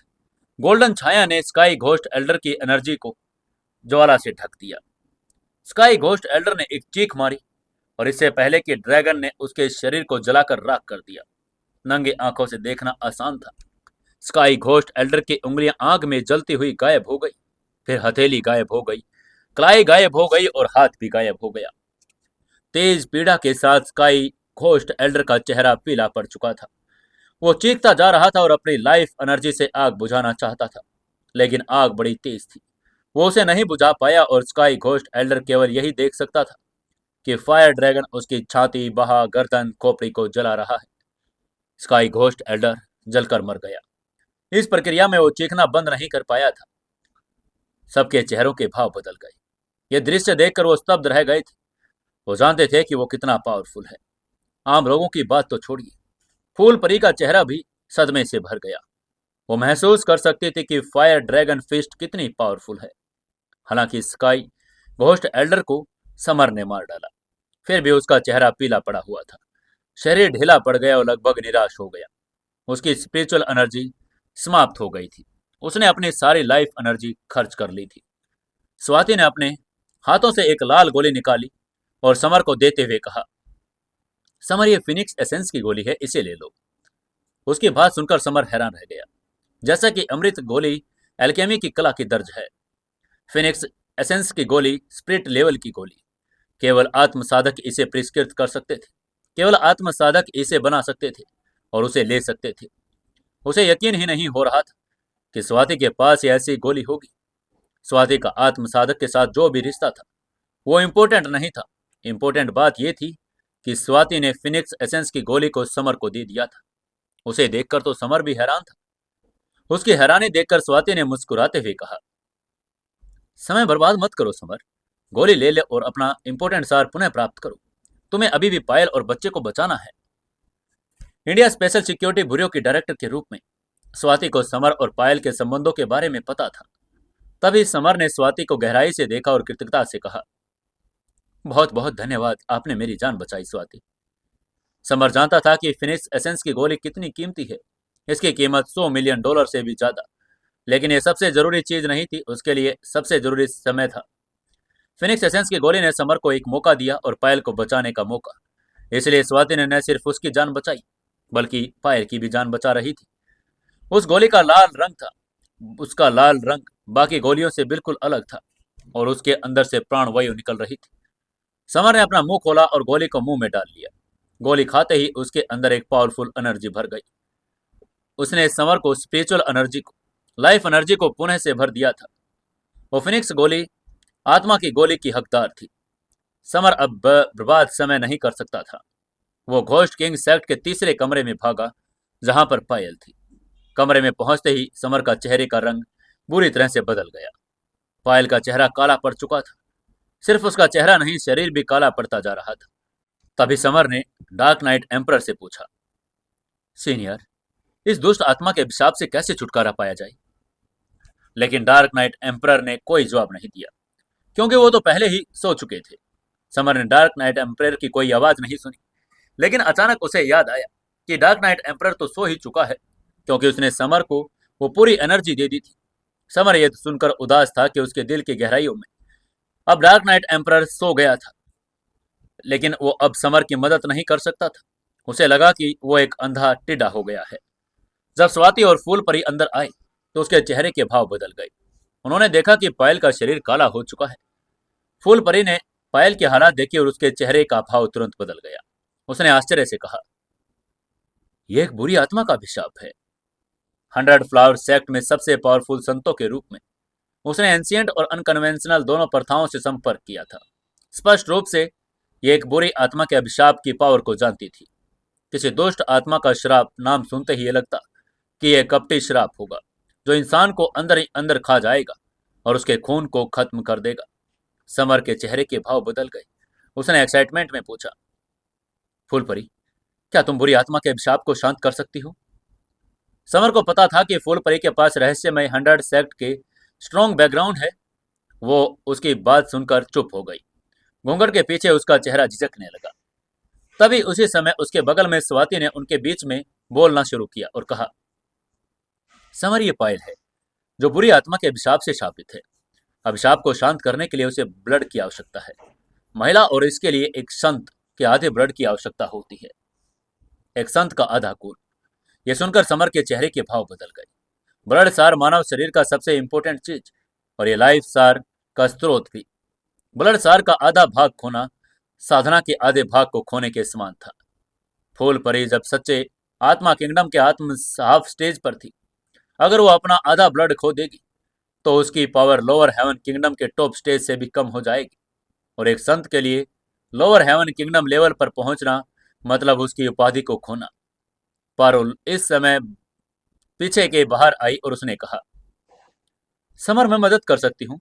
गोल्डन छाया ने स्काई घोस्ट एल्डर की एनर्जी को ज्वाला से ढक दिया। स्काई घोस्ट एल्डर ने एक चीख मारी और इससे पहले कि ड्रैगन ने उसके शरीर को जलाकर राख कर दिया। नंगे आंखों से देखना आसान था। स्काई घोस्ट एल्डर की उंगलियां आग में जलती हुई गायब हो गई, फिर हथेली गायब हो गई, कलाई गायब हो गई और हाथ भी गायब हो गया। तेज पीड़ा के साथ स्काई घोस्ट एल्डर का चेहरा पीला पड़ चुका था। वो चीखता जा रहा था और अपनी लाइफ एनर्जी से आग बुझाना चाहता था, लेकिन आग बड़ी तेज थी। वो उसे नहीं बुझा पाया और स्काई घोस्ट एल्डर केवल यही देख सकता था कि फायर ड्रैगन उसकी छाती, बाह, गर्दन, खोपड़ी को जला रहा है। स्काई घोस्ट एल्डर जलकर मर गया। इस प्रक्रिया में वो चीखना बंद नहीं कर पाया था। सबके चेहरों के भाव बदल गए। ये दृश्य देखकर वो स्तब्ध रह गए थे। वो जानते थे कि वो कितना पावरफुल है। आम लोगों की बात तो छोड़िए, फूल परी का चेहरा भी सदमे से भर गया। वो महसूस कर सकती थी कि फायर ड्रैगन फिस्ट कितनी पावरफुल है। हालांकि स्काई घोस्ट एल्डर को समर ने मार डाला, फिर भी उसका चेहरा पीला पड़ा हुआ था। शरीर ढीला पड़ गया और लगभग निराश हो गया। उसकी स्पिरिचुअल एनर्जी समाप्त हो गई थी। उसने अपनी सारी लाइफ एनर्जी खर्च कर ली थी। स्वाति ने अपने हाथों से एक लाल गोली निकाली और समर को देते हुए कहा, समर ये फिनिक्स एसेंस की गोली है, इसे ले लो। उसकी बात सुनकर समर हैरान रह गया। जैसा कि अमृत गोली एल्केमी की कला की दर्ज है, फिनिक्स एसेंस की गोली स्पिरिट लेवल की गोली। केवल आत्म साधक इसे परिष्कृत कर सकते थे। केवल आत्म साधक इसे बना सकते थे और उसे ले सकते थे। उसे यकीन ही नहीं हो रहा था कि स्वाति के पास ऐसी गोली होगी। स्वाति का आत्म साधक के साथ जो भी रिश्ता था वो इम्पोर्टेंट नहीं था। इम्पोर्टेंट बात यह थी कि स्वाति ने फिनिक्स एसेंस की गोली को समर को दे दिया था। उसे देखकर तो समर भी हैरान था। उसकी हैरानी देखकर स्वाति ने मुस्कुराते हुए कहा, समय बर्बाद मत करो समर, गोली ले ले और अपना इंपॉर्टेंट सार पुनः प्राप्त करो। तुम्हें अभी भी पायल और बच्चे को बचाना है। इंडिया स्पेशल सिक्योरिटी ब्यूरो की डायरेक्टर के रूप में स्वाति को समर और पायल के संबंधों के बारे में पता था। तभी समर ने स्वाति को गहराई से देखा और कृतज्ञता से कहा, बहुत बहुत धन्यवाद, आपने मेरी जान बचाई स्वाति। समर जानता था कि फिनिक्स एसेंस की गोली कितनी कीमती है। इसकी कीमत $100 मिलियन से भी ज्यादा। लेकिन यह सबसे जरूरी चीज नहीं थी। उसके लिए सबसे जरूरी समय था। फिनिक्स एसेंस की गोली ने समर को एक मौका दिया और पायल को बचाने का मौका। इसलिए स्वाति ने न सिर्फ उसकी जान बचाई बल्कि पायल की भी जान बचा रही थी। उस गोली का लाल रंग था। उसका लाल रंग बाकी गोलियों से बिल्कुल अलग था और उसके अंदर से प्राणवायु निकल रही थी। समर ने अपना मुंह खोला और गोली को मुंह में डाल लिया। गोली खाते ही उसके अंदर एक पावरफुल एनर्जी भर गई। उसने समर को स्पिरिचुअल एनर्जी को, लाइफ एनर्जी को पुनः से भर दिया था। वो फिनिक्स गोली आत्मा की गोली की हकदार थी। समर अब बर्बाद समय नहीं कर सकता था। वो घोस्ट किंग सेक्ट के तीसरे कमरे में भागा जहां पर पायल थी। कमरे में पहुंचते ही समर का चेहरे का रंग बुरी तरह से बदल गया। पायल का चेहरा काला पड़ चुका था। सिर्फ उसका चेहरा नहीं, शरीर भी काला पड़ता जा रहा था। तभी समर ने डार्क नाइट एम्परर से पूछा, सीनियर, इस दुष्ट आत्मा के अभिशाप से कैसे छुटकारा पाया जाए? लेकिन डार्क नाइट एम्परर ने कोई जवाब नहीं दिया, क्योंकि वो तो पहले ही सो चुके थे। समर ने डार्क नाइट एम्परर की कोई आवाज नहीं सुनी। लेकिन अचानक उसे याद आया कि डार्क नाइट एम्परर तो सो ही चुका है, क्योंकि उसने समर को वो पूरी एनर्जी दे दी थी। समर यह सुनकर उदास था कि उसके दिल की गहराइयों में अब डार्क नाइट एम्परर सो गया था, लेकिन वो अब समर की मदद नहीं कर सकता था। उसे लगा कि वो एक अंधा टिड्डा हो गया है। जब स्वाति और फूल परी अंदर आए तो उसके चेहरे के भाव बदल गए। उन्होंने देखा कि पायल का शरीर काला हो चुका है। फूल परी ने पायल के हालात देखे और उसके चेहरे का भाव तुरंत बदल गया। उसने आश्चर्य से कहा, यह एक बुरी आत्मा का अभिशाप है। 100 फ्लावर सेक्ट में सबसे पावरफुल संतों के रूप में उसने एंशियंट और अनकन्वेंशनल दोनों प्रथाओं से संपर्क किया था। स्पष्ट रूप से यह एक बुरी आत्मा के अभिशाप की पावर को जानती थी। किसी दुष्ट आत्मा का श्राप नाम सुनते ही यह लगता कि यह कपटी श्राप होगा जो इंसान को अंदर ही अंदर खा जाएगा और उसके खून को खत्म कर देगा। समर के चेहरे के भाव बदल गए। उसने एक्साइटमेंट में पूछा, फूलपरी, क्या तुम बुरी आत्मा के अभिशाप को शांत कर सकती हो? समर को पता था कि फूलपरी के पास रहस्यमय 100 सेक्ट के स्ट्रॉन्ग बैकग्राउंड है। वो उसकी बात सुनकर चुप हो गई। घूंघट के पीछे उसका चेहरा झिझकने लगा। तभी उसी समय उसके बगल में स्वाति ने उनके बीच में बोलना शुरू किया और कहा, समर, ये पायल है जो बुरी आत्मा के अभिशाप से शापित है। अभिशाप को शांत करने के लिए उसे ब्लड की आवश्यकता है। महिला और इसके लिए एक संत के आधे ब्लड की आवश्यकता होती है। एक संत का आधा खून। यह सुनकर समर के चेहरे के भाव बदल गए। ब्लड सार मानव शरीर का सबसे इंपॉर्टेंट चीज और ये लाइफ सार का स्रोत भी। ब्लड सार का आधा भाग खोना साधना के आधे भाग को खोने के समान था। फूल परी जब सच्चे आत्मा किंगडम के आत्म हाफ स्टेज पर थी, अगर वो अपना आधा ब्लड खो देगी तो उसकी पावर लोअर हेवन किंगडम के टॉप स्टेज से भी कम हो जाएगी। और एक संत के लिए लोअर हेवन किंगडम लेवल पर पहुंचना मतलब उसकी उपाधि को खोना। पारुल इस समय पीछे के बाहर आई और उसने कहा, समर, मैं मदद कर सकती हूँ।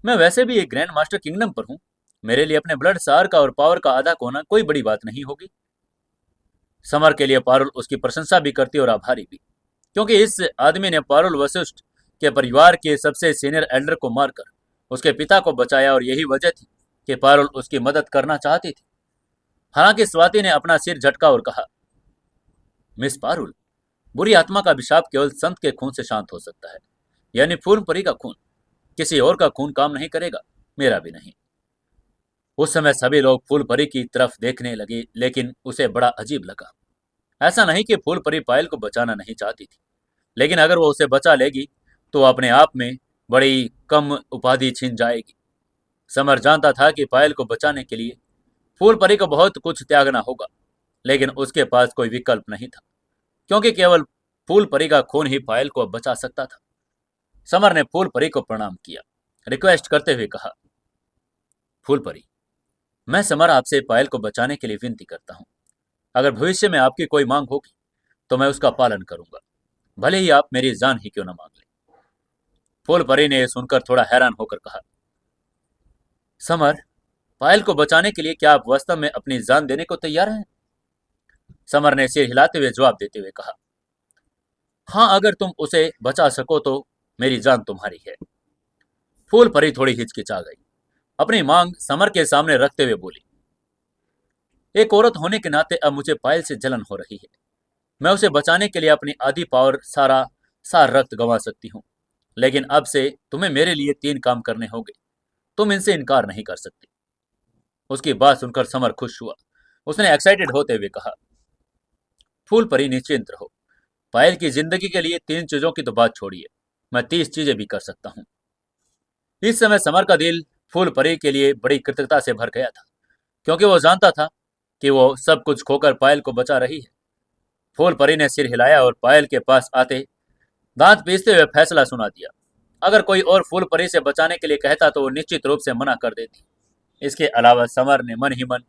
मैं वैसे भी एक ग्रैंड मास्टर किंगडम पर हूँ। मेरे लिए अपने ब्लड सार का और पावर का आधा खोना कोई बड़ी बात नहीं होगी। समर के लिए पारुल उसकी प्रशंसा भी करती और आभारी भी, क्योंकि इस आदमी ने पारुल वशिष्ठ के परिवार के सबसे सीनियर एल्डर को मारकर उसके पिता को बचाया और यही वजह थी कि पारुल उसकी मदद करना चाहती थी। हालांकि स्वाति ने अपना सिर झटका और कहा, मिस पारुल, बुरी आत्मा का अभिशाप केवल संत के खून से शांत हो सकता है, यानी फूलपरी का खून। किसी और का खून काम नहीं करेगा, मेरा भी नहीं। उस समय सभी लोग फूलपरी की तरफ देखने लगे, लेकिन उसे बड़ा अजीब लगा। ऐसा नहीं कि फूलपरी पायल को बचाना नहीं चाहती थी, लेकिन अगर वो उसे बचा लेगी तो वो अपने आप में बड़ी कम उपाधि छीन जाएगी। समर जानता था कि पायल को बचाने के लिए फूलपरी को बहुत कुछ त्यागना होगा, लेकिन उसके पास कोई विकल्प नहीं था, क्योंकि केवल फूलपरी का खून ही पायल को बचा सकता था। समर ने फूलपरी को प्रणाम किया, रिक्वेस्ट करते हुए कहा, फूलपरी, मैं समर आपसे पायल को बचाने के लिए विनती करता हूँ। अगर भविष्य में आपकी कोई मांग होगी तो मैं उसका पालन करूंगा, भले ही आप मेरी जान ही क्यों न मांग लें। फूलपरी ने यह सुनकर थोड़ा हैरान होकर कहा, समर, पायल को बचाने के लिए क्या आप वास्तव में अपनी जान देने को तैयार हैं? समर ने सिर हिलाते हुए जवाब देते हुए कहा, हाँ, अगर तुम उसे बचा सको तो मेरी जान तुम्हारी है। फूलपरी थोड़ी हिचकिचा गई। अपनी मांग समर के सामने रखते हुए बोली, एक औरत होने के नाते अब मुझे पायल से जलन हो रही है। मैं उसे बचाने के लिए अपनी आधी पावर सारा रक्त गंवा सकती हूँ, लेकिन अब से तुम्हें मेरे लिए 3 काम करने होंगे। तुम इनसे इनकार नहीं कर सकती। उसकी बात सुनकर समर खुश हुआ। उसने एक्साइटेड होते हुए कहा, फूलपरी, निश्चिंत रहो। पायल की जिंदगी के लिए 3 चीजों की तो बात छोड़िए, मैं 30 चीजें भी कर सकता हूँ। इस समय समर का दिल फूलपरी के लिए बड़ी कृतज्ञता से भर गया था, क्योंकि वो जानता था कि वो सब कुछ खोकर पायल को बचा रही है। फूलपरी ने सिर हिलाया और पायल के पास आते दांत पीसते हुए फैसला सुना दिया। अगर कोई और फूलपरी से बचाने के लिए कहता तो वो निश्चित रूप से मना कर देती। इसके अलावा समर ने मन ही मन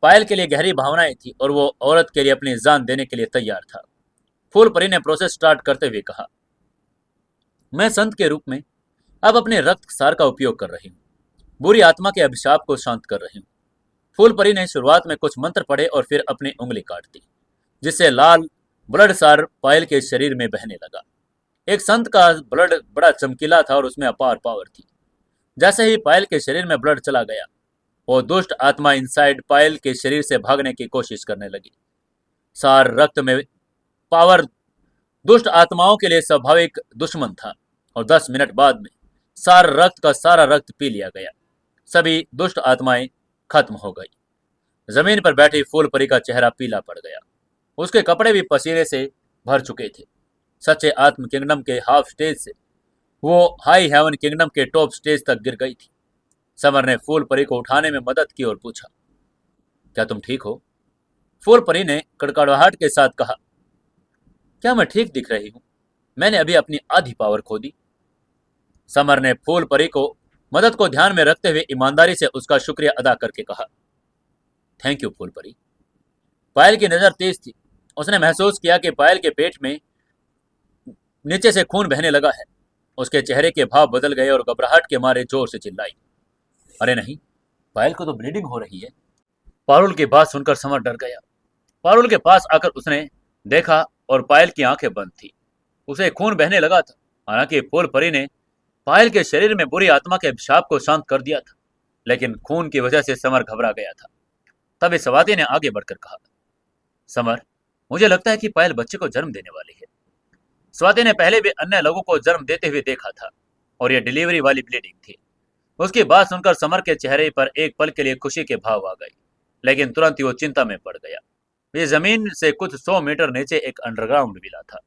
पायल के लिए गहरी भावनाएं थी और वो औरत के लिए अपनी जान देने के लिए तैयार था। फूलपरी ने प्रोसेस स्टार्ट करते हुए कहा, मैं संत के रूप में अब अपने रक्त सार का उपयोग कर रही हूँ। बुरी आत्मा के अभिशाप को शांत कर रही हूँ। फूलपरी ने शुरुआत में कुछ मंत्र पढ़े और फिर अपनी उंगली काट दी, जिससे लाल ब्लड सार पायल के शरीर में बहने लगा। एक संत का ब्लड बड़ा चमकीला था और उसमें अपार पावर थी। जैसे ही पायल के शरीर में ब्लड चला गया, वो दुष्ट आत्मा इनसाइड पायल के शरीर से भागने की कोशिश करने लगी। सार रक्त में पावर दुष्ट आत्माओं के लिए स्वाभाविक दुश्मन था और 10 मिनट बाद में सार रक्त का सारा रक्त पी लिया गया। सभी दुष्ट आत्माएं खत्म हो गई। जमीन पर बैठी फूलपरी का चेहरा पीला पड़ गया। उसके कपड़े भी पसीने से भर चुके थे। सच्चे आत्म किंगडम के हाफ स्टेज से वो हाई हेवन किंगडम के टॉप स्टेज तक गिर गई थी। समर ने फूलपरी को उठाने में मदद की और पूछा, क्या तुम ठीक हो? फूलपरी ने कड़कड़ाहट के साथ कहा, क्या मैं ठीक दिख रही हूं? मैंने अभी अपनी आधी पावर खो दी। समर ने फूलपरी को मदद को ध्यान में रखते हुए ईमानदारी से उसका शुक्रिया अदा करके कहा, थैंक यू फूलपरी। पायल की नजर तेज थी। उसने महसूस किया कि पायल के पेट में नीचे से खून बहने लगा है। उसके चेहरे के भाव बदल गए और घबराहट के मारे जोर से चिल्लाई, अरे नहीं, पायल को तो ब्लीडिंग हो रही है। पारुल की बात सुनकर समर डर गया। पारुल के पास आकर उसने देखा और पायल की आंखें बंद थी। उसे खून बहने लगा था। हालांकि फूलपरी ने पायल के शरीर में बुरी आत्मा के अभिशाप को शांत कर दिया था, लेकिन खून की वजह से समर घबरा गया था। तभी स्वाति ने आगे बढ़कर कहा, समर, मुझे लगता है कि पायल बच्चे को जन्म देने वाली है। स्वाति ने पहले भी अन्य लोगों को जन्म देते हुए देखा था और यह डिलीवरी वाली ब्लीडिंग थी। उसकी बात सुनकर समर के चेहरे पर एक पल के लिए खुशी के भाव आ गए, लेकिन तुरंत ही वो चिंता में पड़ गया। ये जमीन से कुछ 100 मीटर नीचे एक अंडरग्राउंड विला था।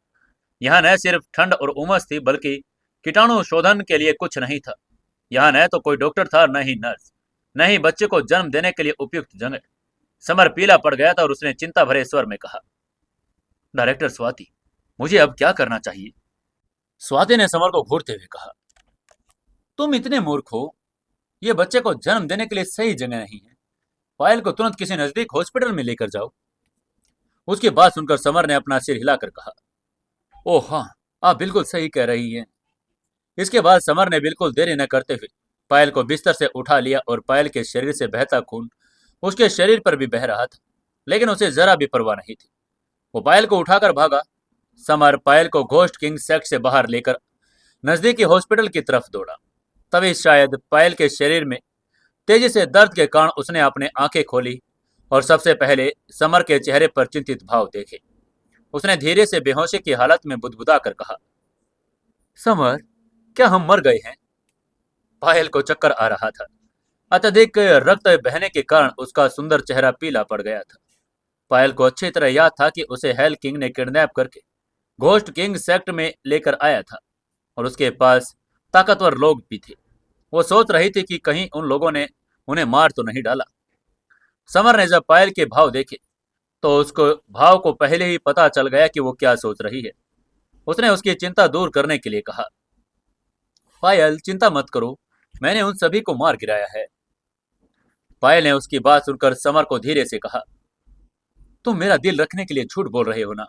यहाँ न सिर्फ ठंड और उमस थी, बल्कि कीटाणु शोधन के लिए कुछ नहीं था। यहाँ न तो कोई डॉक्टर था, न ही नर्स, न ही बच्चे को जन्म देने के लिए उपयुक्त जगह। समर पीला पड़ गया था और उसने चिंता भरे स्वर में कहा, डायरेक्टर स्वाति, मुझे अब क्या करना चाहिए? स्वाति ने समर को घूरते हुए कहा, तुम इतने मूर्ख हो। ये बच्चे को जन्म देने के लिए सही जगह नहीं है। पायल को तुरंत किसी नजदीक हॉस्पिटल में लेकर जाओ। उसकी बात सुनकर समर ने अपना सिर हिलाकर कहा, ओह हाँ, आप बिल्कुल सही कह रही हैं। इसके बाद समर ने बिल्कुल देरी न करते हुए पायल को बिस्तर से उठा लिया और पायल के शरीर से बहता खून उसके शरीर पर भी बह रहा था, लेकिन उसे जरा भी परवाह नहीं थी। वो पायल को उठाकर भागा। समर पायल को घोस्ट किंग सेक्ट से बाहर लेकर नजदीकी हॉस्पिटल की तरफ दौड़ा। तभी शायद पायल के शरीर में तेजी से दर्द के कारण उसने अपनी आंखें खोली और सबसे पहले समर के चेहरे पर चिंतित भाव देखे। उसने धीरे से बेहोशी की हालत में बुदबुदा कर कहा, समर, क्या हम मर गए हैं? पायल को चक्कर आ रहा था। अत्यधिक रक्त बहने के कारण उसका सुंदर चेहरा पीला पड़ गया था। पायल को अच्छी तरह याद था कि उसे हेल किंग ने किडनैप करके घोस्ट किंग सेक्ट में लेकर आया था और उसके पास ताकतवर लोग भी थे। वो सोच रही थी कि कहीं उन लोगों ने उन्हें मार तो नहीं डाला। समर ने जब पायल के भाव देखे तो उसको भाव को पहले ही पता चल गया कि वो क्या सोच रही है। उसने उसकी चिंता दूर करने के लिए कहा, पायल, चिंता मत करो, मैंने उन सभी को मार गिराया है। पायल ने उसकी बात सुनकर समर को धीरे से कहा, तुम मेरा दिल रखने के लिए झूठ बोल रहे हो ना?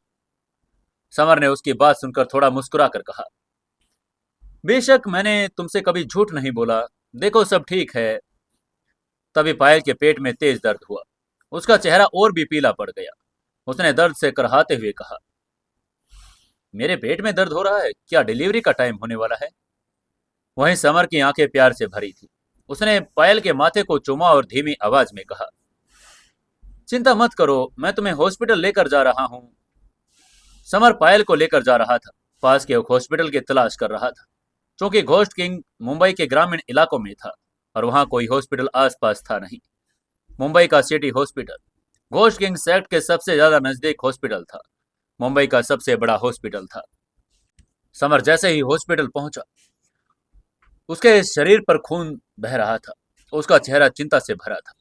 समर ने उसकी बात सुनकर थोड़ा मुस्कुरा कर कहा, बेशक मैंने तुमसे कभी झूठ नहीं बोला, देखो सब ठीक है। तभी पायल के पेट में तेज दर्द हुआ। उसका चेहरा और भी पीला पड़ गया। उसने दर्द से कराहते हुए कहा, मेरे पेट में दर्द हो रहा है, क्या डिलीवरी का टाइम होने वाला है? वहीं समर की आंखें प्यार से भरी थी। उसने पायल के माथे को चूमा और धीमी आवाज में कहा, चिंता मत करो, मैं तुम्हें हॉस्पिटल लेकर जा रहा हूं। समर पायल को लेकर जा रहा था। पास के एक हॉस्पिटल की तलाश कर रहा था, क्योंकि घोस्ट किंग मुंबई के ग्रामीण इलाकों में था और वहां कोई हॉस्पिटल आसपास था नहीं। मुंबई का city hospital ghost king sect के सबसे ज्यादा नजदीक हॉस्पिटल था, मुंबई का सबसे बड़ा हॉस्पिटल था। समर जैसे ही हॉस्पिटल पहुंचा, उसके शरीर पर खून बह रहा था। उसका चेहरा चिंता से भरा था।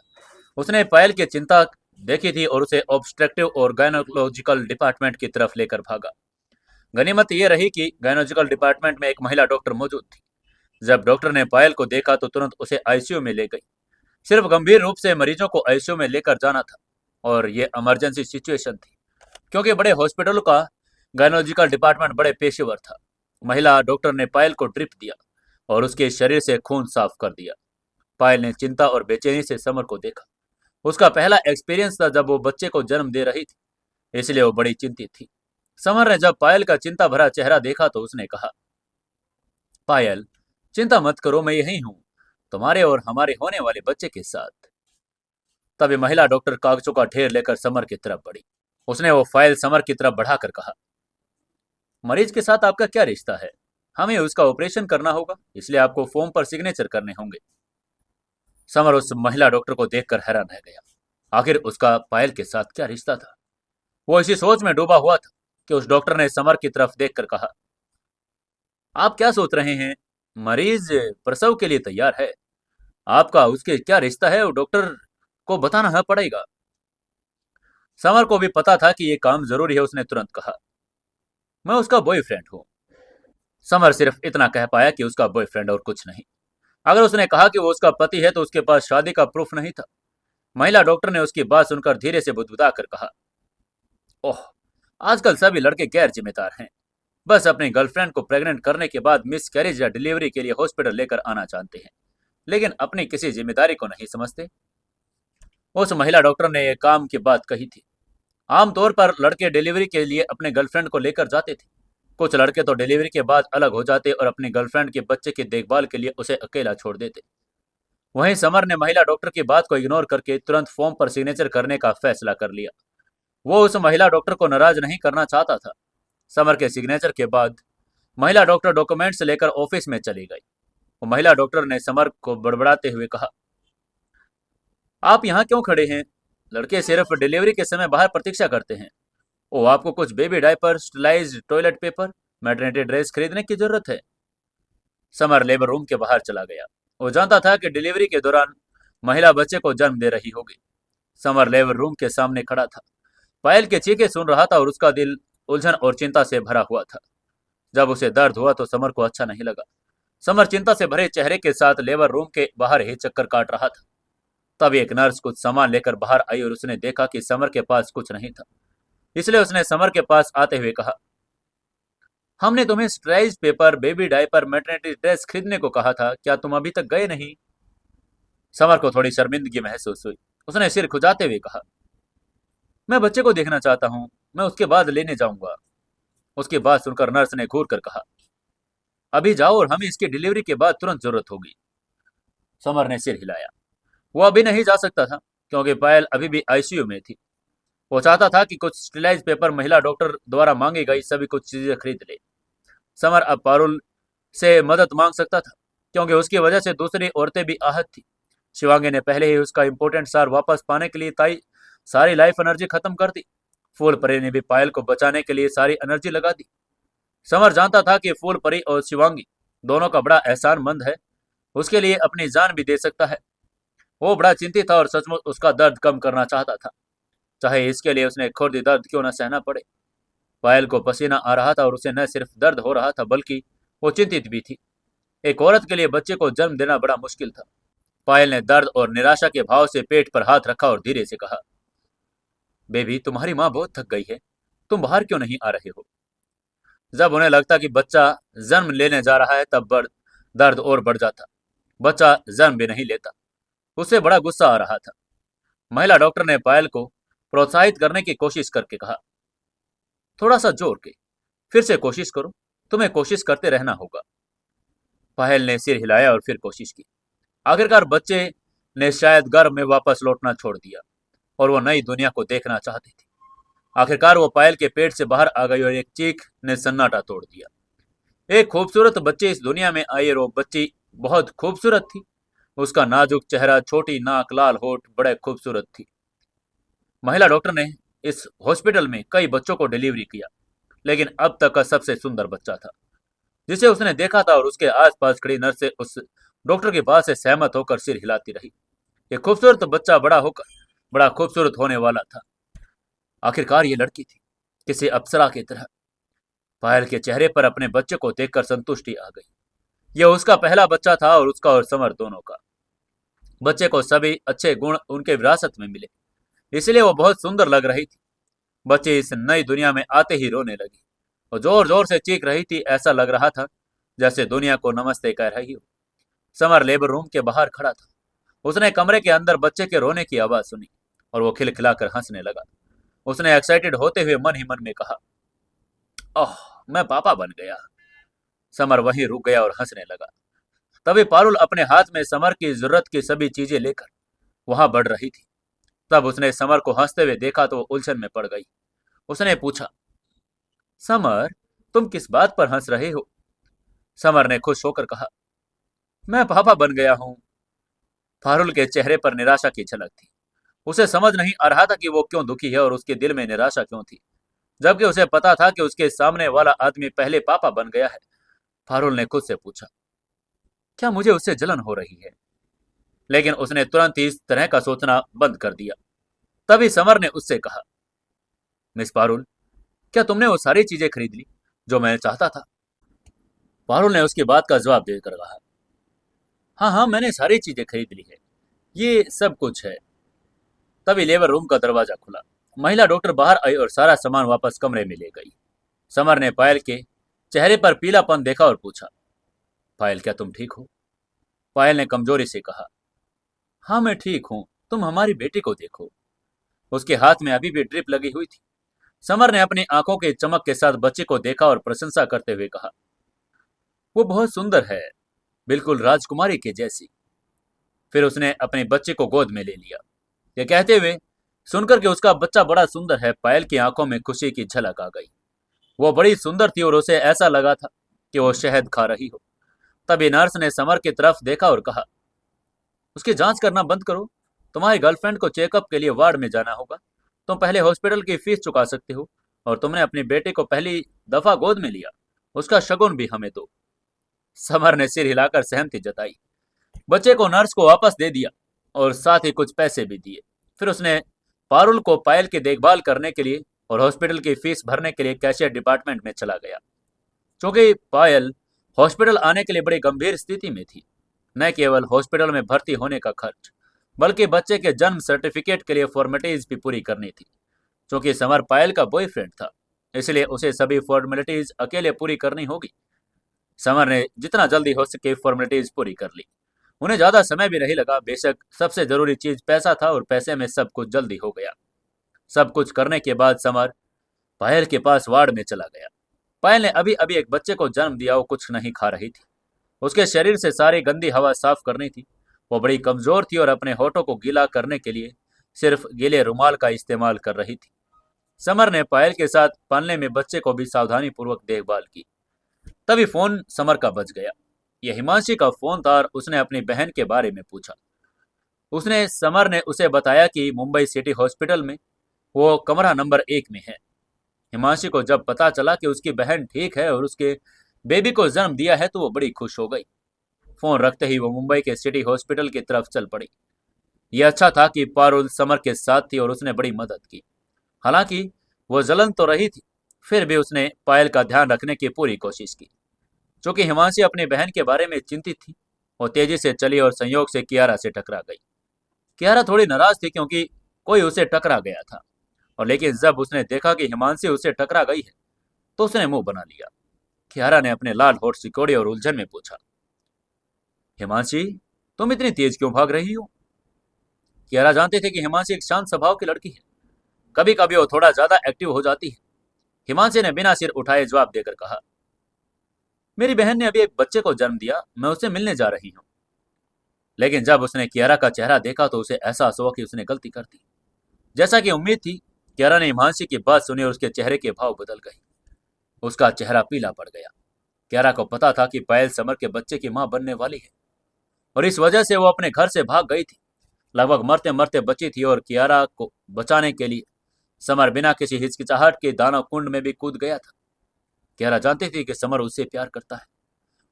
उसने पायल की चिंता देखी थी और उसे ऑब्स्ट्रक्टिव और गायनोलॉजिकल डिपार्टमेंट की तरफ लेकर भागा। गनीमत यह रही कि गायनोलॉजिकल डिपार्टमेंट में एक महिला डॉक्टर मौजूद थी। जब डॉक्टर ने पायल को देखा तो तुरंत उसे आईसीयू में ले गई। सिर्फ गंभीर रूप से मरीजों को आईसीयू में लेकर जाना था और ये इमरजेंसी सिचुएशन थी, क्योंकि बड़े हॉस्पिटलों का गायनोलॉजिकल डिपार्टमेंट बड़े पेशेवर था। महिला डॉक्टर ने पायल को ड्रिप दिया और उसके शरीर से खून साफ कर दिया। पायल ने चिंता और बेचैनी से समर को देखा। उसका पहला एक्सपीरियंस था जब वो बच्चे को जन्म दे रही थी, इसलिए वो बड़ी चिंतित थी। समर ने जब पायल का चिंता भरा चेहरा देखा तो उसने कहा, पायल, चिंता मत करो, मैं यही हूं, तुम्हारे और हमारे होने वाले बच्चे के साथ। तभी महिला डॉक्टर कागजों का ढेर लेकर समर की तरफ बढ़ी। उसने वो फाइल समर की तरफ बढ़ाकर कहा, मरीज के साथ आपका क्या रिश्ता है? हमें उसका ऑपरेशन करना होगा, इसलिए आपको फॉर्म पर सिग्नेचर करने होंगे। समर उस महिला डॉक्टर को देखकर हैरान रह गया। आखिर उसका पायल के साथ क्या रिश्ता था? वो इसी सोच में डूबा हुआ था कि उस डॉक्टर ने समर की तरफ देखकर कहा, आप क्या सोच रहे हैं? मरीज प्रसव के लिए तैयार है, आपका उसके क्या रिश्ता है वो डॉक्टर को बताना पड़ेगा। समर को भी पता था कि ये काम जरूरी है, उसने तुरंत कहा, मैं उसका बॉयफ्रेंड हूँ। समर सिर्फ इतना कह पाया कि उसका बॉयफ्रेंड और कुछ नहीं। अगर उसने कहा कि वो उसका पति है तो उसके पास शादी का प्रूफ नहीं था। महिला डॉक्टर ने उसकी बात सुनकर धीरे से बुदबुदा कर कहा, ओह, आजकल सभी लड़के गैर जिम्मेदार हैं। बस अपनी गर्लफ्रेंड को प्रेग्नेंट करने के बाद मिस कैरेज या डिलीवरी के लिए हॉस्पिटल लेकर आना जानते हैं, लेकिन अपनी किसी जिम्मेदारी को नहीं समझते। उस महिला डॉक्टर ने यह काम की बात कही थी। आमतौर पर लड़के डिलीवरी के लिए अपने गर्लफ्रेंड को लेकर जाते थे। कुछ लड़के तो डिलीवरी के बाद अलग हो जाते और अपनी गर्लफ्रेंड के बच्चे की देखभाल के लिए उसे अकेला छोड़ देते। वहीं समर ने महिला डॉक्टर की बात को इग्नोर करके तुरंत फॉर्म पर सिग्नेचर करने का फैसला कर लिया। वो उस महिला डॉक्टर को नाराज नहीं करना चाहता था। समर के सिग्नेचर के बाद महिला डॉक्टर डॉक्यूमेंट्स लेकर ऑफिस में चली गई। वो महिला डॉक्टर ने समर को बड़बड़ाते हुए कहा, आप यहाँ क्यों खड़े हैं? लड़के सिर्फ डिलीवरी के समय बाहर प्रतीक्षा करते हैं। ओ, आपको कुछ baby diaper, sterilised toilet paper, maternity dress खरीदने की जरूरत है। समर लेबर रूम के बाहर चला गया। वो जानता था कि डिलीवरी के दौरान महिला बच्चे को जन्म दे रही होगी। समर लेबर रूम के सामने खड़ा था, पायल के चीखे सुन रहा था और उसका दिल उलझन और चिंता से भरा हुआ था। जब उसे दर्द हुआ तो समर को अच्छा नहीं लगा। समर चिंता से भरे चेहरे के साथ लेबर रूम के बाहर ही चक्कर काट रहा था। तब एक नर्स कुछ सामान लेकर बाहर आई और उसने देखा कि समर के पास कुछ नहीं था। इसलिए उसने समर के पास आते हुए कहा, हमने तुम्हें स्टराइज paper, baby diaper, maternity dress खरीदने को कहा था, क्या तुम अभी तक गए नहीं? समर को थोड़ी शर्मिंदगी महसूस हुई। उसने सिर खुजाते हुए कहा, मैं बच्चे को देखना चाहता हूँ, मैं उसके बाद लेने जाऊंगा। उसकी बात सुनकर नर्स ने घूर कर कहा, अभी जाओ और हमें इसकी डिलीवरी के बाद तुरंत जरूरत होगी। समर ने सिर हिलाया। वो अभी नहीं जा सकता था क्योंकि पायल अभी भी आईसीयू में थी। वो चाहता था कि कुछ स्टेलाइज पेपर महिला डॉक्टर द्वारा मांगी गई सभी कुछ चीजें खरीद ले। समर अब पारुल से मदद मांग सकता था क्योंकि उसकी वजह से दूसरी औरतें भी आहत थी। शिवांगी ने पहले ही उसका इंपॉर्टेंट सार वापस पाने के लिए ताई सारी लाइफ एनर्जी खत्म कर दी। फूल परी ने भी पायल को बचाने के लिए सारी एनर्जी लगा दी। समर जानता था कि फूल परी और शिवांगी दोनों का बड़ा एहसानमंद है, उसके लिए अपनी जान भी दे सकता है। वो बड़ा चिंतित था और सचमुच उसका दर्द कम करना चाहता था, चाहे इसके लिए उसने खुद दर्द क्यों न सहना पड़े। पायल को पसीना आ रहा था और उसे न सिर्फ दर्द हो रहा था बल्कि वो चिंतित भी थी। एक औरत के लिए बच्चे को जन्म देना बड़ा मुश्किल था। पायल ने दर्द और निराशा के भाव से पेट पर हाथ रखा और धीरे से कहा, बेबी, तुम्हारी माँ बहुत थक गई है, तुम बाहर क्यों नहीं आ रहे हो? जब उन्हें लगता कि बच्चा जन्म लेने जा रहा है तब दर्द और बढ़ जाता। बच्चा जन्म भी नहीं लेता। उसे बड़ा गुस्सा आ रहा था। महिला डॉक्टर ने पायल को प्रोत्साहित करने की कोशिश करके कहा, थोड़ा सा जोर के, फिर से कोशिश करो, तुम्हें कोशिश करते रहना होगा। पायल ने सिर हिलाया और फिर कोशिश की। आखिरकार बच्चे ने शायद गर्भ में वापस लौटना छोड़ दिया और वो नई दुनिया को देखना चाहती थी। आखिरकार वो पायल के पेट से बाहर आ गई और एक चीख ने सन्नाटा तोड़ दिया। एक खूबसूरत बच्चे इस दुनिया में आई और वो बच्ची बहुत खूबसूरत थी। उसका नाजुक चेहरा, छोटी नाक, लाल होठ बड़े खूबसूरत थी। महिला डॉक्टर ने इस हॉस्पिटल में कई बच्चों को डिलीवरी किया, लेकिन अब तक का सबसे सुंदर बच्चा था जिसे उसने देखा था। और उसके आसपास खड़ी नर्सें उस डॉक्टर की बात से सहमत होकर सिर हिलाती रही। ये खूबसूरत बच्चा बड़ा होकर बड़ा खूबसूरत होने वाला था। आखिरकार ये लड़की थी, किसी अप्सरा की तरह। पायल के चेहरे पर अपने बच्चे को देखकर संतुष्टि आ गई। यह उसका पहला बच्चा था और उसका और समर दोनों का। बच्चे को सभी अच्छे गुण उनके विरासत में मिले, इसलिए वो बहुत सुंदर लग रही थी। बच्ची इस नई दुनिया में आते ही रोने लगी और जोर जोर से चीख रही थी। ऐसा लग रहा था जैसे दुनिया को नमस्ते कह रही हो। समर लेबर रूम के बाहर खड़ा था। उसने कमरे के अंदर बच्चे के रोने की आवाज सुनी और वो खिलखिलाकर हंसने लगा। उसने एक्साइटेड होते हुए मन ही मन में कहा, ओह, मैं पापा बन गया। समर वहीं रुक गया और हंसने लगा। तभी पारुल अपने हाथ में समर की जरूरत की सभी चीजें लेकर वहां बढ़ रही थी। तब उसने समर को हंसते हुए देखा तो वो उलझन में पड़ गई। उसने पूछा, समर, तुम किस बात पर हंस रहे हो? समर ने खुश होकर कहा, मैं पापा बन गया हूं। पारुल के चेहरे पर निराशा की झलक थी। उसे समझ नहीं आ रहा था कि वो क्यों दुखी है और उसके दिल में निराशा क्यों थी, जबकि उसे पता था कि उसके सामने वाला आदमी पहले पापा बन गया है। पारुल ने खुद से पूछा, क्या मुझे उससे जलन हो रही है? लेकिन उसने तुरंत ही इस तरह का सोचना बंद कर दिया। तभी समर ने उससे कहा, मिस पारुल, क्या तुमने वो सारी चीजें खरीद ली जो मैं चाहता था? पारुल ने उसकी बात का जवाब देकर कहा, हाँ हाँ, मैंने सारी चीजें खरीद ली है, ये सब कुछ है। तभी लेबर रूम का दरवाजा खुला। महिला डॉक्टर बाहर आई और सारा सामान वापस कमरे में ले गई। समर ने पायल के चेहरे पर पीलापन देखा और पूछा, पायल, क्या तुम ठीक हो? पायल ने कमजोरी से कहा, हाँ मैं ठीक हूँ, तुम हमारी बेटी को देखो। उसके हाथ में अभी भी ड्रिप लगी हुई थी। समर ने अपनी आंखों के चमक के साथ बच्चे को देखा और प्रशंसा करते हुए कहा, वो बहुत सुंदर है, बिल्कुल राजकुमारी के जैसी। फिर उसने अपने बच्चे को गोद में ले लिया। यह कहते हुए, सुनकर कि उसका बच्चा बड़ा सुंदर है, पायल की आंखों में खुशी की झलक आ गई। वो बड़ी सुंदर थी और उसे ऐसा लगा था कि वो शहद खा रही हो। तभी नर्स ने समर की तरफ देखा और कहा, उसकी जांच करना बंद करो, तुम्हारी गर्लफ्रेंड को चेकअप के लिए वार्ड में जाना होगा। तुम पहले हॉस्पिटल की फीस चुका सकते हो, और तुमने अपने बेटे को पहली दफा गोद में लिया, उसका शगुन भी हमें दो। समर ने सिर हिलाकर सहमति जताई। बच्चे को नर्स को वापस दे दिया और साथ ही कुछ पैसे भी दिए। फिर उसने पारुल को पायल की देखभाल करने के लिए और हॉस्पिटल की फीस भरने के लिए कैशियर डिपार्टमेंट में चला गया। क्योंकि पायल हॉस्पिटल आने के लिए बड़ी गंभीर स्थिति में थी, न केवल हॉस्पिटल में भर्ती होने का खर्च, बल्कि बच्चे के जन्म सर्टिफिकेट के लिए फॉर्मेलिटीज भी पूरी करनी थी। क्योंकि समर पायल का बॉयफ्रेंड था, इसलिए उसे सभी फॉर्मेलिटीज अकेले पूरी करनी होगी। समर ने जितना जल्दी हो सके फॉर्मेलिटीज पूरी कर ली। उन्हें ज्यादा समय भी नहीं लगा। बेशक सबसे जरूरी चीज पैसा था और पैसे में सब कुछ जल्दी हो गया। सब कुछ करने के बाद समर पायल के पास वार्ड में चला गया। पायल ने अभी अभी एक बच्चे को जन्म दिया, वो कुछ नहीं खा रही थी। उसके शरीर से सारी गंदी हवा साफ करनी थी। वो बड़ी कमजोर थी और अपने होठों को गीला करने के लिए सिर्फ गीले रुमाल का इस्तेमाल कर रही थी। समर ने पायल के साथ पालने में बच्चे को भी सावधानी पूर्वक देखभाल की। तभी फोन समर का बज गया। यह हिमांशी का फोन था और उसने अपनी बहन के बारे में पूछा। उसने समर ने उसे बताया कि मुंबई सिटी हॉस्पिटल में वो कमरा नंबर 1 में है। हिमांशी को जब पता चला कि उसकी बहन ठीक है और उसके बेबी को जन्म दिया है तो वो बड़ी खुश हो गई। फोन रखते ही वो मुंबई के सिटी हॉस्पिटल की तरफ चल पड़ी। यह अच्छा था कि पारुल समर के साथ थी और उसने बड़ी मदद की। हालांकि वो जलन तो रही थी, फिर भी उसने पायल का ध्यान रखने की पूरी कोशिश की। चूंकि हिमांशी अपनी बहन के बारे में चिंतित थी, वो तेजी से चली और संयोग से कियारा से टकरा गई। कियारा थोड़ी नाराज थी क्योंकि कोई उसे टकरा गया था, और लेकिन जब उसने देखा कि हिमांशी उसे टकरा गई है तो उसने मुंह बना लिया। कियारा ने अपने लाल होठ सिकोड़े और उलझन में पूछा, हिमांशी, तुम इतनी तेज क्यों भाग रही हो? कियारा जानते थे कि हिमांशी एक शांत स्वभाव की लड़की है। कभी कभी वो थोड़ा ज्यादा एक्टिव हो जाती है। हिमांशी ने बिना सिर उठाए जवाब देकर कहा, मेरी बहन ने अभी एक बच्चे को जन्म दिया, मैं उससे मिलने जा रही हूँ। लेकिन जब उसने कियारा का चेहरा देखा तो उसे एहसास हुआ कि उसने गलती कर दी। जैसा कि उम्मीद थी, कियारा ने हिमांशी की बात सुनी और उसके चेहरे के भाव बदल गए। उसका चेहरा पीला पड़ गया। कियारा को पता था कि पायल समर के बच्चे की मां बनने वाली है, और इस वजह से वो अपने घर से भाग गई थी। लगभग मरते मरते बची थी और कियारा को बचाने के लिए समर बिना किसी हिचकिचाहट के दानव कुंड में भी कूद गया था। कियारा जानती थी कि समर उससे प्यार करता है,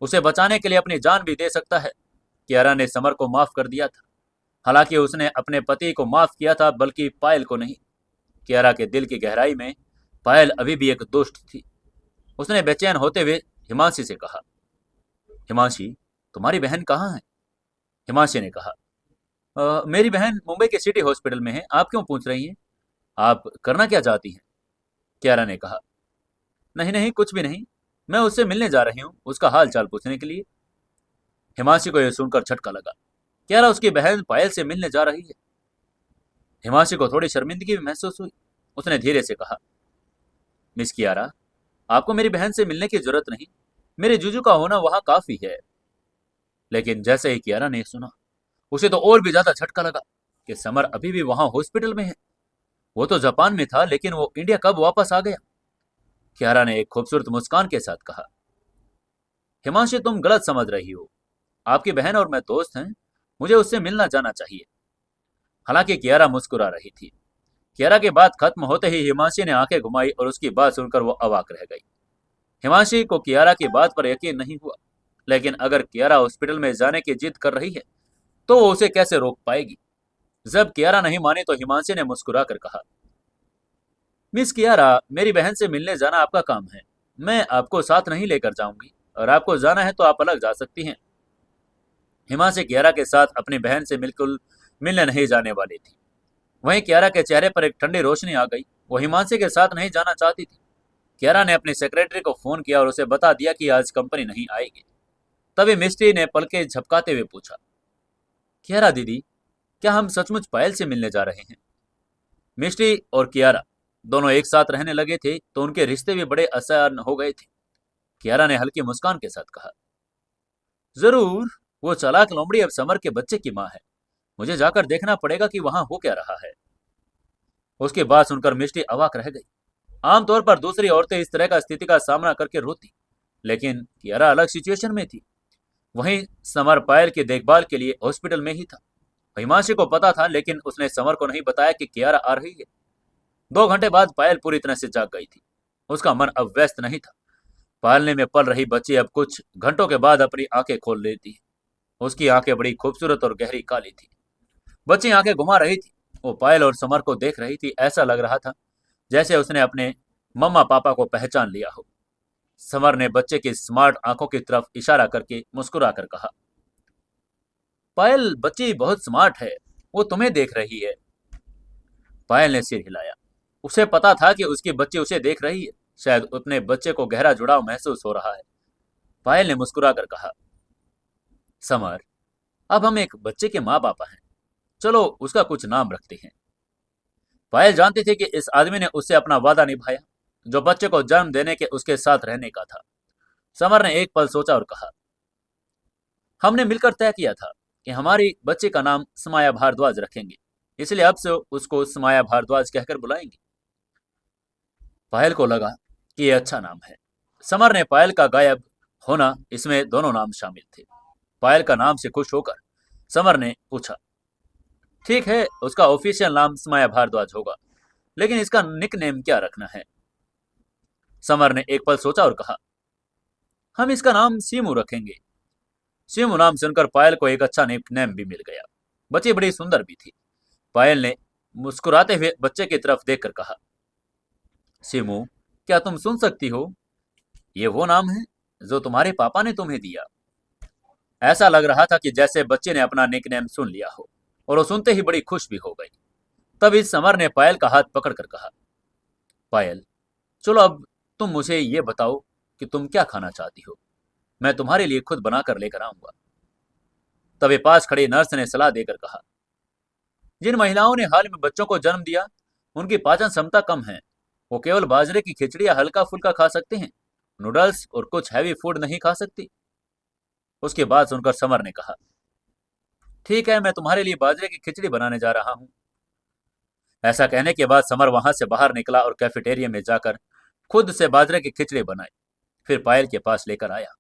उसे बचाने के लिए अपनी जान भी दे सकता है। कियारा ने समर को माफ कर दिया था। हालांकि उसने अपने पति को माफ किया था, बल्कि पायल को नहीं। कियारा के दिल की गहराई में पायल अभी भी एक दुष्ट थी। उसने बेचैन होते हुए हिमांशी से कहा, हिमांशी, तुम्हारी बहन कहाँ है? हिमांशी ने कहा, मेरी बहन मुंबई के सिटी हॉस्पिटल में है, आप क्यों पूछ रही हैं? आप करना क्या चाहती हैं? कियारा ने कहा, नहीं नहीं, कुछ भी नहीं, मैं उससे मिलने जा रही हूँ, उसका हाल चाल पूछने के लिए। हिमांशी को यह सुनकर झटका लगा। कियारा उसकी बहन पायल से मिलने जा रही है। हिमांशी को थोड़ी शर्मिंदगी भी महसूस हुई। उसने धीरे से कहा, मिस कियारा, आपको मेरी बहन से मिलने की जरूरत नहीं, मेरे जीजू का होना वहां काफी है। लेकिन जैसे ही कियारा ने सुना, उसे तो और भी ज्यादा झटका लगा कि समर अभी भी वहां हॉस्पिटल में है। वो तो जापान में था, लेकिन वो इंडिया कब वापस आ गया? कियारा ने एक खूबसूरत मुस्कान के साथ कहा, हिमांशी, तुम गलत समझ रही हो। आपकी बहन और मैं दोस्त हैं, मुझे उससे मिलना जाना चाहिए। हालांकि कियारा मुस्कुरा रही थी। कियारा की बात खत्म होते ही हिमांशी ने आंखें घुमाई और उसकी बात सुनकर वो अवाक रह गई। हिमांशी को कियारा की बात पर यकीन नहीं हुआ, लेकिन अगर कियारा हॉस्पिटल में जाने की जिद कर रही है तो वो उसे कैसे रोक पाएगी? जब कियारा नहीं मानी तो हिमांशी ने मुस्कुरा कर कहा, मिस कियारा, मेरी बहन से मिलने जाना आपका काम है। मैं आपको साथ नहीं लेकर जाऊंगी, और आपको जाना है तो आप अलग जा सकती हैं। हिमांशी कियारा के साथ अपनी बहन से बिल्कुल मिलने नहीं जाने वाली थी। वहीं कियारा के चेहरे पर एक ठंडी रोशनी आ गई। वो हिमांशी के साथ नहीं जाना चाहती थी। कियारा ने अपनी सेक्रेटरी को फोन किया और उसे बता दिया कि आज कंपनी नहीं आएगी। तभी मिस्टी ने पलके झपकाते हुए पूछा, कियारा दीदी, क्या हम सचमुच पायल से मिलने जा रहे हैं? मिस्टी और कियारा दोनों एक साथ रहने लगे थे तो उनके रिश्ते भी बड़े आसान हो गए थे। कियारा ने हल्की मुस्कान के साथ कहा, जरूर। वो चालाक लोमड़ी अब समर के बच्चे की माँ है। मुझे जाकर देखना पड़ेगा कि वहां हो क्या रहा है। उसकी बात सुनकर मिस्टी अवाक रह गई। आमतौर पर दूसरी औरतें इस तरह का स्थिति का सामना करके रोती, लेकिन कियारा अलग सिचुएशन में थी। वहीं समर पायल की देखभाल के लिए हॉस्पिटल में ही था। हिमांशी को पता था, लेकिन उसने समर को नहीं बताया कि कियारा आ रही है। 2 घंटे बाद पायल पूरी तरह से जाग गई थी। उसका मन अब व्यस्त नहीं था। पालने में पल रही बच्ची अब कुछ घंटों के बाद अपनी आंखें खोल लेती है। उसकी आंखें बड़ी खूबसूरत और गहरी काली थी। बच्ची आंखें घुमा रही थी। वो पायल और समर को देख रही थी। ऐसा लग रहा था जैसे उसने अपने मम्मा पापा को पहचान लिया हो। समर ने बच्चे की स्मार्ट आंखों की तरफ इशारा करके मुस्कुराकर कहा, पायल, बच्ची बहुत स्मार्ट है। वो तुम्हें देख रही है। पायल ने सिर हिलाया। उसे पता था कि उसकी बच्ची उसे देख रही है। शायद अपने बच्चे को गहरा जुड़ाव महसूस हो रहा है। पायल ने मुस्कुराकर कहा, समर, अब हम एक बच्चे के माँ बाप हैं। चलो उसका कुछ नाम रखते हैं। पायल जानती थी कि इस आदमी ने उससे अपना वादा निभाया, जो बच्चे को जन्म देने के उसके साथ रहने का था। समर ने एक पल सोचा और कहा, हमने मिलकर तय किया था कि हमारी बच्ची का नाम समाया भारद्वाज रखेंगे, इसलिए अब से उसको समाया भारद्वाज कहकर बुलाएंगे। पायल को लगा कि यह अच्छा नाम है। समर ने पायल का गायब होना, इसमें दोनों नाम शामिल थे। पायल का नाम से खुश होकर समर ने पूछा, ठीक है, उसका ऑफिशियल नाम समाया भारद्वाज होगा, लेकिन इसका निक नेम क्या रखना है? समर ने एक पल सोचा और कहा, हम इसका नाम सीमू रखेंगे। सीमू नाम सुनकर पायल को एक अच्छा निक नेम भी मिल गया। बच्ची बड़ी सुंदर भी थी। पायल ने मुस्कुराते हुए बच्चे की तरफ देखकर कहा, सीमू, क्या तुम सुन सकती हो? ये वो नाम है जो तुम्हारे पापा ने तुम्हें दिया। ऐसा लग रहा था कि जैसे बच्चे ने अपना निकनेम सुन लिया हो, और वो सुनते ही बड़ी खुश भी हो गई। तभी समर ने पायल का हाथ पकड़कर कहा, पायल, चलो अब तुम मुझे ये बताओ कि तुम क्या खाना चाहती हो। मैं तुम्हारे लिए खुद बनाकर लेकर आऊंगा। तभी पास खड़ी नर्स ने सलाह देकर कहा, जिन महिलाओं ने हाल में बच्चों को जन्म दिया, उनकी पाचन क्षमता कम है। वो केवल बाजरे की खिचड़ी या हल्का फुल्का खा सकते हैं। नूडल्स और कुछ हैवी फूड नहीं खा सकती। उसकी बात सुनकर समर ने कहा, ठीक है, मैं तुम्हारे लिए बाजरे की खिचड़ी बनाने जा रहा हूँ। ऐसा कहने के बाद समर वहां से बाहर निकला और कैफेटेरिया में जाकर खुद से बाजरे की खिचड़ी बनाई। फिर पायल के पास लेकर आया।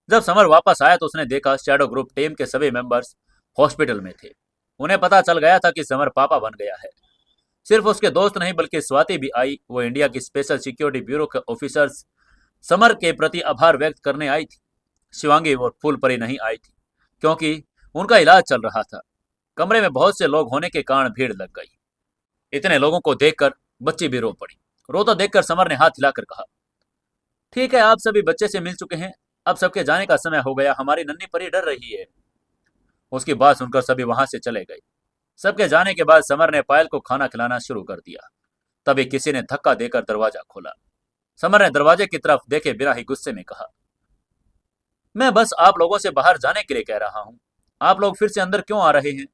जब समर वापस आया तो उसने देखा शैडो ग्रुप टीम के सभी मेंबर्स हॉस्पिटल में थे। उन्हें पता चल गया था कि समर पापा बन गया है। सिर्फ उसके दोस्त नहीं बल्कि स्वाति भी आई। वो इंडिया की स्पेशल सिक्योरिटी ब्यूरो के ऑफिसर्स समर के प्रति आभार व्यक्त करने आई थी। शिवांगी और फूलपरी नहीं आई थी, क्योंकि उनका इलाज चल रहा था। कमरे में बहुत से लोग होने के कारण भीड़ लग गई। इतने लोगों को देखकर बच्ची भी रो पड़ी। रोता देखकर समर ने हाथ हिलाकर कहा, ठीक है, आप सभी बच्चे से मिल चुके हैं। अब सबके जाने का समय हो गया। हमारी नन्ही परी डर रही है। उसकी बात सुनकर सभी वहां से चले गए। सबके जाने के बाद समर ने पायल को खाना खिलाना शुरू कर दिया। तभी किसी ने धक्का देकर दरवाजा खोला। समर ने दरवाजे की तरफ देखे बिना ही गुस्से में कहा, मैं बस आप लोगों से बाहर जाने के लिए कह रहा हूं। आप लोग फिर से अंदर क्यों आ रहे हैं?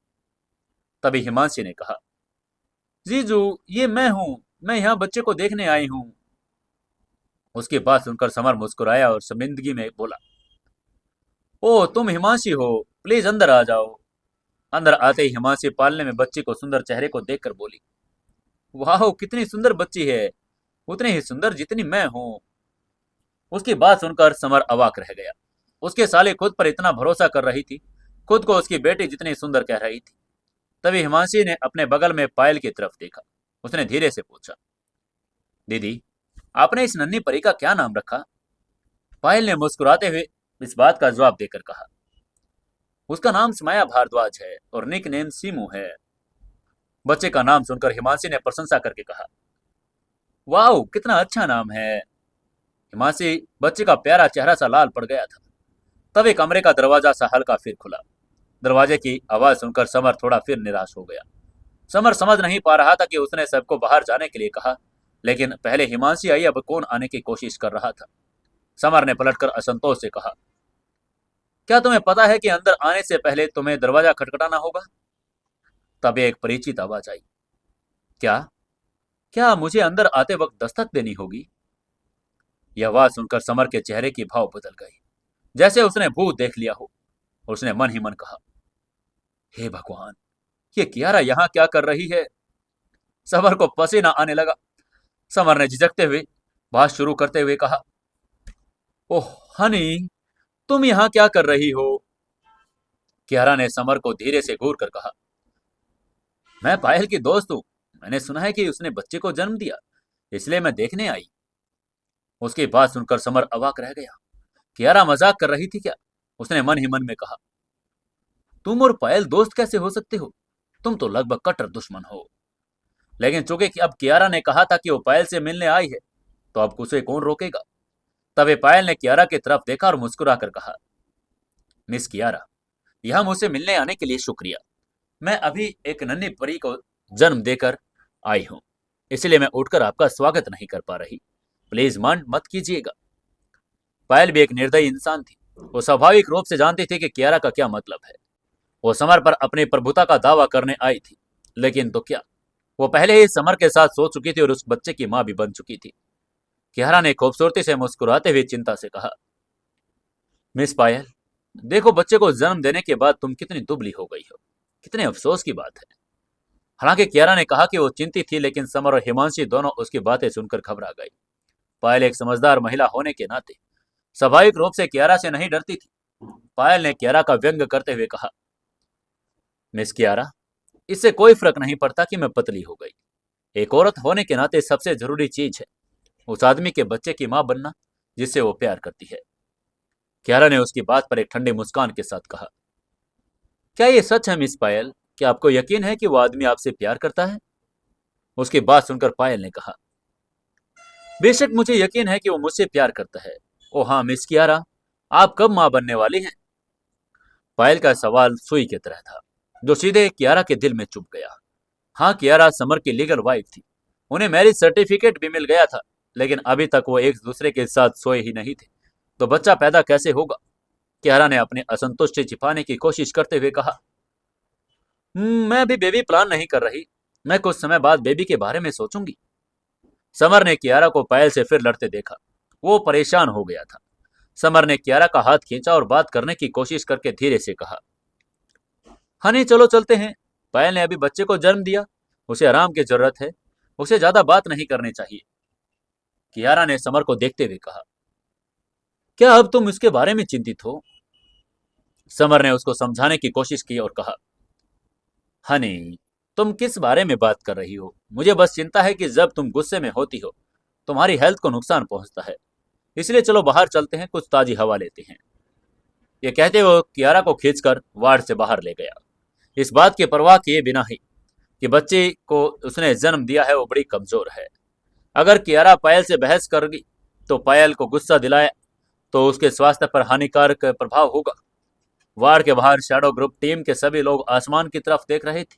तभी हिमांशी ने कहा, जीजू, ये मैं हूं। मैं यहाँ बच्चे को देखने आई हूँ। उसकी बात सुनकर समर मुस्कुराया और शर्मिंदगी में बोला, ओ, तुम हिमांशी हो, प्लीज अंदर आ जाओ। अंदर आते ही हिमांशी पालने में बच्ची को सुंदर चेहरे को देखकर बोली, वाह, कितनी सुंदर बच्ची है, उतनी ही सुंदर जितनी मैं हूँ। उसकी बात सुनकर समर अवाक रह गया। उसकी साली खुद पर इतना भरोसा कर रही थी, खुद को उसकी बेटी जितनी सुंदर कह रही थी। तभी हिमांशी ने अपने बगल में पायल की तरफ देखा। उसने धीरे से पूछा, दीदी, आपने इस नन्ही परी का क्या नाम रखा? पायल ने मुस्कुराते हुए इस बात का जवाब देकर कहा, उसका नाम समाया भारद्वाज है और निक नेम सीमू है। बच्चे का नाम सुनकर हिमांशी ने प्रशंसा करके कहा, वाह, कितना अच्छा नाम है। हिमांशी बच्चे का प्यारा चेहरा सा लाल पड़ गया था। तभी कमरे का दरवाजा सा हल्का फिर खुला। दरवाजे की आवाज सुनकर समर थोड़ा फिर निराश हो गया। समर समझ नहीं पा रहा था कि उसने सबको बाहर जाने के लिए कहा, लेकिन पहले हिमांशी आई, अब कौन आने की कोशिश कर रहा था। समर ने पलटकर असंतोष से कहा, क्या तुम्हें पता है कि अंदर आने से पहले तुम्हें दरवाजा खटखटाना होगा? तभी एक परिचित आवाज आई। क्या? क्या मुझे अंदर आते वक्त दस्तक देनी होगी? यह आवाज सुनकर समर के चेहरे की भाव बदल गई, जैसे उसने भूत देख लिया हो। उसने मन ही मन कहा, हे भगवान, ये कियारा यहाँ क्या कर रही है? समर को पसीना आने लगा। समर ने झिझकते हुए बात शुरू करते हुए कहा, ओह हनी, तुम यहाँ क्या कर रही हो? कियारा ने समर को धीरे से घूर कर कहा, मैं पायल की दोस्त हूँ। मैंने सुना है कि उसने बच्चे को जन्म दिया, इसलिए मैं देखने आई। उसकी बात सुनकर समर अवाक रह गया। कियारा मजाक कर रही थी क्या? उसने मन ही मन में कहा, तुम और पायल दोस्त कैसे हो सकते हो? तुम तो लगभग कट्टर दुश्मन हो। लेकिन चूंकि अब कियारा ने कहा था कि वो पायल से मिलने आई है, तो अब उसे कौन रोकेगा। तभी पायल ने कियारा की तरफ देखा और मुस्कुराकर कहा, मिस कियारा, यह मुझसे मिलने आने के लिए शुक्रिया। मैं अभी एक नन्ही परी को जन्म देकर आई हूँ, इसलिए मैं उठकर आपका स्वागत नहीं कर पा रही। प्लीज मन मत कीजिएगा। पायल भी एक निर्दयी इंसान थी। वो स्वाभाविक रूप से जानती थी कि कियारा का क्या मतलब है। वो समर पर अपनी प्रभुता का दावा करने आई थी, लेकिन तो क्या, वो पहले ही समर के साथ सो चुकी थी और उस बच्चे की मां भी बन चुकी थी। कियारा ने खूबसूरती से मुस्कुराते हुए चिंता से कहा, मिस पायल, देखो बच्चे को जन्म देने के बाद तुम कितनी दुबली हो गई हो। कितने अफसोस की बात है। हालांकि कियारा ने कहा कि वो चिंतित थी, लेकिन समर और हिमांशी दोनों उसकी बातें सुनकर घबरा गई। पायल एक समझदार महिला होने के नाते स्वाभाविक रूप से कियारा से नहीं डरती थी। पायल ने कियारा का व्यंग करते हुए कहा, मिस कियारा, इससे कोई फर्क नहीं पड़ता कि मैं पतली हो गई। एक औरत होने के नाते सबसे जरूरी चीज है उस आदमी के बच्चे की मां बनना जिससे वो प्यार करती है। कियारा ने उसकी बात पर एक ठंडी मुस्कान के साथ कहा, क्या ये सच है मिस पायल? क्या आपको यकीन है कि वो आदमी आपसे प्यार करता है? उसकी बात सुनकर पायल ने कहा, बेशक मुझे यकीन है कि वो मुझसे प्यार करता है। ओ हाँ मिस कियारा, आप कब मां बनने वाली हैं? पायल का सवाल सुई की तरह था, जो सीधे कियारा के दिल में चुभ गया। हाँ, कियारा समर की लीगल वाइफ थी। उन्हें मैरिज सर्टिफिकेट भी मिल गया था, लेकिन अभी तक वो एक दूसरे के साथ सोए ही नहीं थे। तो बच्चा पैदा कैसे होगा? कियारा ने अपनी असंतुष्टि छिपाने की कोशिश करते हुए कहा, मैं अभी बेबी प्लान नहीं कर रही। मैं कुछ समय बाद बेबी के बारे में सोचूंगी। समर ने कियारा को पायल से फिर लड़ते देखा। वो परेशान हो गया था। समर ने कियारा का हाथ खींचा और बात करने की कोशिश करके धीरे से कहा, हनी चलो चलते हैं। पायल ने अभी बच्चे को जन्म दिया, उसे आराम की जरूरत है। उसे ज्यादा बात नहीं करनी चाहिए। कियारा ने समर को देखते हुए कहा, क्या अब तुम इसके बारे में चिंतित हो? समर ने उसको समझाने की कोशिश की और कहा, हनी, तुम किस बारे में बात कर रही हो? मुझे बस चिंता है कि जब तुम गुस्से में होती हो तुम्हारी हेल्थ को नुकसान पहुंचता है। इसलिए चलो बाहर चलते हैं, कुछ ताजी हवा लेते हैं। ये कहते हुए कियारा को खींचकर वार्ड से बाहर ले गया, इस बात की परवाह किए बिना ही कि बच्चे को उसने जन्म दिया है वो बड़ी कमजोर है। अगर कियारा पायल से बहस करेगी तो पायल को गुस्सा दिलाए तो उसके स्वास्थ्य पर हानिकारक प्रभाव होगा। वार्ड के बाहर शैडो ग्रुप टीम के सभी लोग आसमान की तरफ देख रहे थे।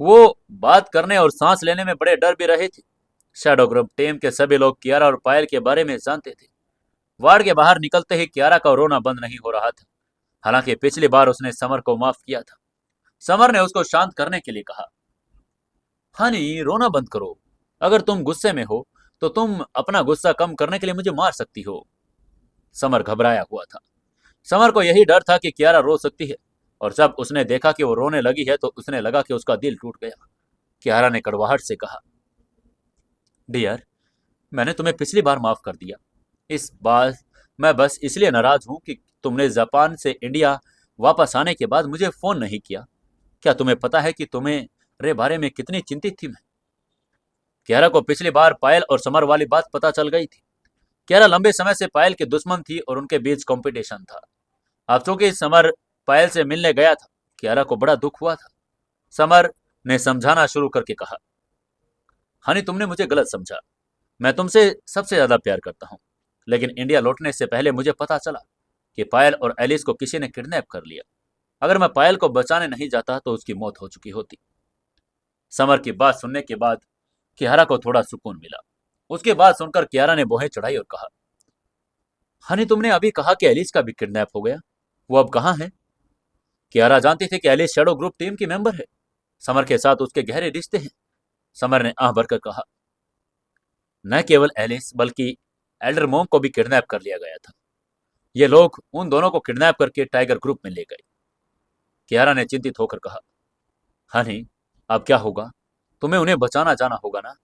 वो बात करने और सांस लेने में बड़े डर भी रहे थे। शैडो ग्रुप टीम के सभी लोग कियारा और पायल के बारे में जानते थे। वार्ड के बाहर निकलते ही कियारा का रोना बंद नहीं हो रहा था। हालांकि पिछली बार उसने समर को माफ किया था। समर ने उसको शांत करने के लिए कहा, हनी रोना बंद करो। अगर तुम गुस्से में हो तो तुम अपना गुस्सा कम करने के लिए मुझे मार सकती हो। समर घबराया हुआ था। समर को यही डर था कि कियारा रो सकती है, और जब उसने देखा कि वो रोने लगी है तो उसने लगा कि उसका दिल टूट गया। कियारा ने कड़वाहट से कहा, डियर, मैंने तुम्हें पिछली बार माफ कर दिया। इस बार मैं बस इसलिए नाराज हूं कि तुमने जापान से इंडिया वापस आने के बाद मुझे फोन नहीं किया। क्या तुम्हें पता है कि तुम्हें बारे में कितनी चिंतित थी मैं? कियारा को पिछली बार पायल और समर वाली बात पता चल गई थी। कियारा लंबे समय से पायल की दुश्मन थी और उनके बीच कंपटीशन था। अब चूंकि समर पायल से मिलने गया था, कियारा को बड़ा दुख हुआ था। समर ने समझाना शुरू करके कहा, हनी तुमने मुझे गलत समझा। मैं तुमसे सबसे ज्यादा प्यार करता हूँ, लेकिन इंडिया लौटने से पहले मुझे पता चला कि पायल और एलिस को किसी ने किडनैप कर लिया। अगर मैं पायल को बचाने नहीं जाता तो उसकी मौत हो चुकी होती। समर की बात सुनने के बाद कियारा को थोड़ा सुकून मिला। उसके बाद सुनकर कियारा ने बोहें चढ़ाई और कहा, हनी तुमने अभी कहा कि एलिस का भी किडनैप हो गया, वो अब कहाँ है? कियारा जानती थी कि एलिस शैडो ग्रुप टीम की मेंबर है। समर के साथ उसके गहरे रिश्ते हैं। समर ने आह भरकर कहा, न केवल एलिस बल्कि एल्डर मोंक को भी किडनैप कर लिया गया था। ये लोग उन दोनों को किडनैप करके टाइगर ग्रुप में ले गए। कियारा ने चिंतित होकर कहा, हनी अब क्या होगा? तुम्हें उन्हें बचाना जाना होगा ना?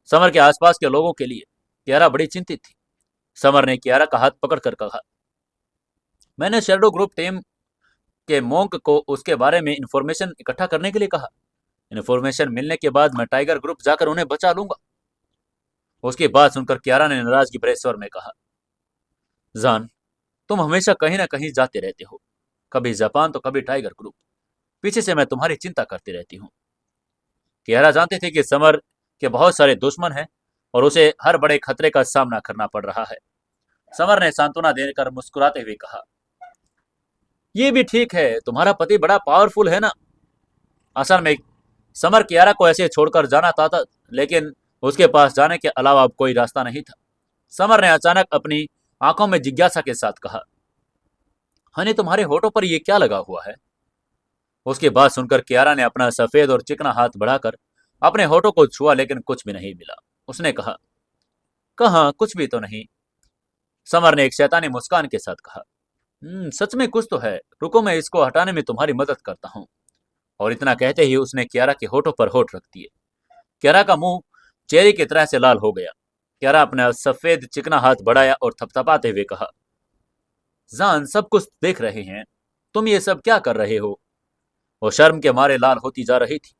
समर के आसपास के लोगों के लिए कियारा बड़ी चिंतित थी। समर ने कियारा का हाथ पकड़कर कहा, मैंने शेडो ग्रुप टीम के मोंक को उसके बारे में इंफॉर्मेशन इकट्ठा करने के लिए कहा। इंफॉर्मेशन मिलने के बाद मैं टाइगर ग्रुप जाकर उन्हें बचा लूंगा। उसकी बात सुनकर कियारा ने नाराजगी भरे स्वर में कहा, जान, तुम हमेशा कहीं ना कहीं जाते रहते हो, कभी जापान तो कभी टाइगर ग्रुप। पीछे से मैं तुम्हारी चिंता करती रहती हूँ। कियारा जानते थे कि समर के बहुत सारे दुश्मन हैं और उसे हर बड़े खतरे का सामना करना पड़ रहा है। समर ने सांत्वना देकर मुस्कुराते हुए कहा, ये भी ठीक है, तुम्हारा पति बड़ा पावरफुल है ना। असल में समर कियारा को ऐसे छोड़कर जाना था, लेकिन उसके पास जाने के अलावा अब कोई रास्ता नहीं था। समर ने अचानक अपनी आंखों में जिज्ञासा के साथ कहा, हनी तुम्हारे होठों पर ये क्या लगा हुआ है? उसकी बात सुनकर कियारा ने अपना सफेद और चिकना हाथ बढ़ाकर अपने होठों को छुआ, लेकिन कुछ भी नहीं मिला। उसने कहा, कहाँ कुछ भी तो नहीं। समर ने एक शैतानी मुस्कान के साथ कहा, सच में कुछ तो है, रुको मैं इसको हटाने में तुम्हारी मदद करता हूँ। और इतना कहते ही उसने कियारा के होठों पर होठ रख दिए। कियारा का मुंह चेरी की तरह से लाल हो गया। कियारा अपना सफेद चिकना हाथ बढ़ाया और थपथपाते हुए कहा, जान सब कुछ देख रहे हैं, तुम ये सब क्या कर रहे हो? वो शर्म के मारे लाल होती जा रही थी।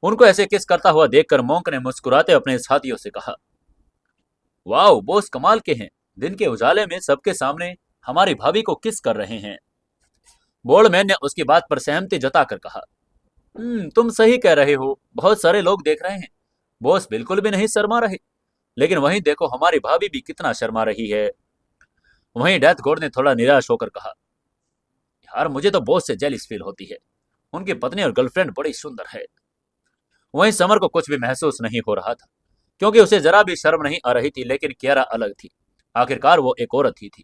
उनको ऐसे किस करता हुआ देखकर मोंक ने मुस्कुराते अपने साथियों से कहा, वाओ बॉस कमाल के हैं, दिन के उजाले में सबके सामने हमारी भाभी को किस कर रहे हैं। बोल्डमैन ने उसकी बात पर सहमति जताकर कहा, तुम सही कह रहे हो, बहुत सारे लोग देख रहे हैं। बॉस बिल्कुल भी नहीं शर्मा रहे, लेकिन वहीं देखो हमारी भाभी भी कितना शर्मा रही है। वहीं डेथ गॉड ने थोड़ा निराश होकर कहा, यार मुझे तो बॉस से जेलिस फील होती है, उनकी पत्नी और गर्लफ्रेंड बड़ी सुंदर है। वहीं समर को कुछ भी महसूस नहीं हो रहा था, क्योंकि उसे जरा भी शर्म नहीं आ रही थी, लेकिन कियारा अलग थी। आखिरकार वो एक औरत ही थी।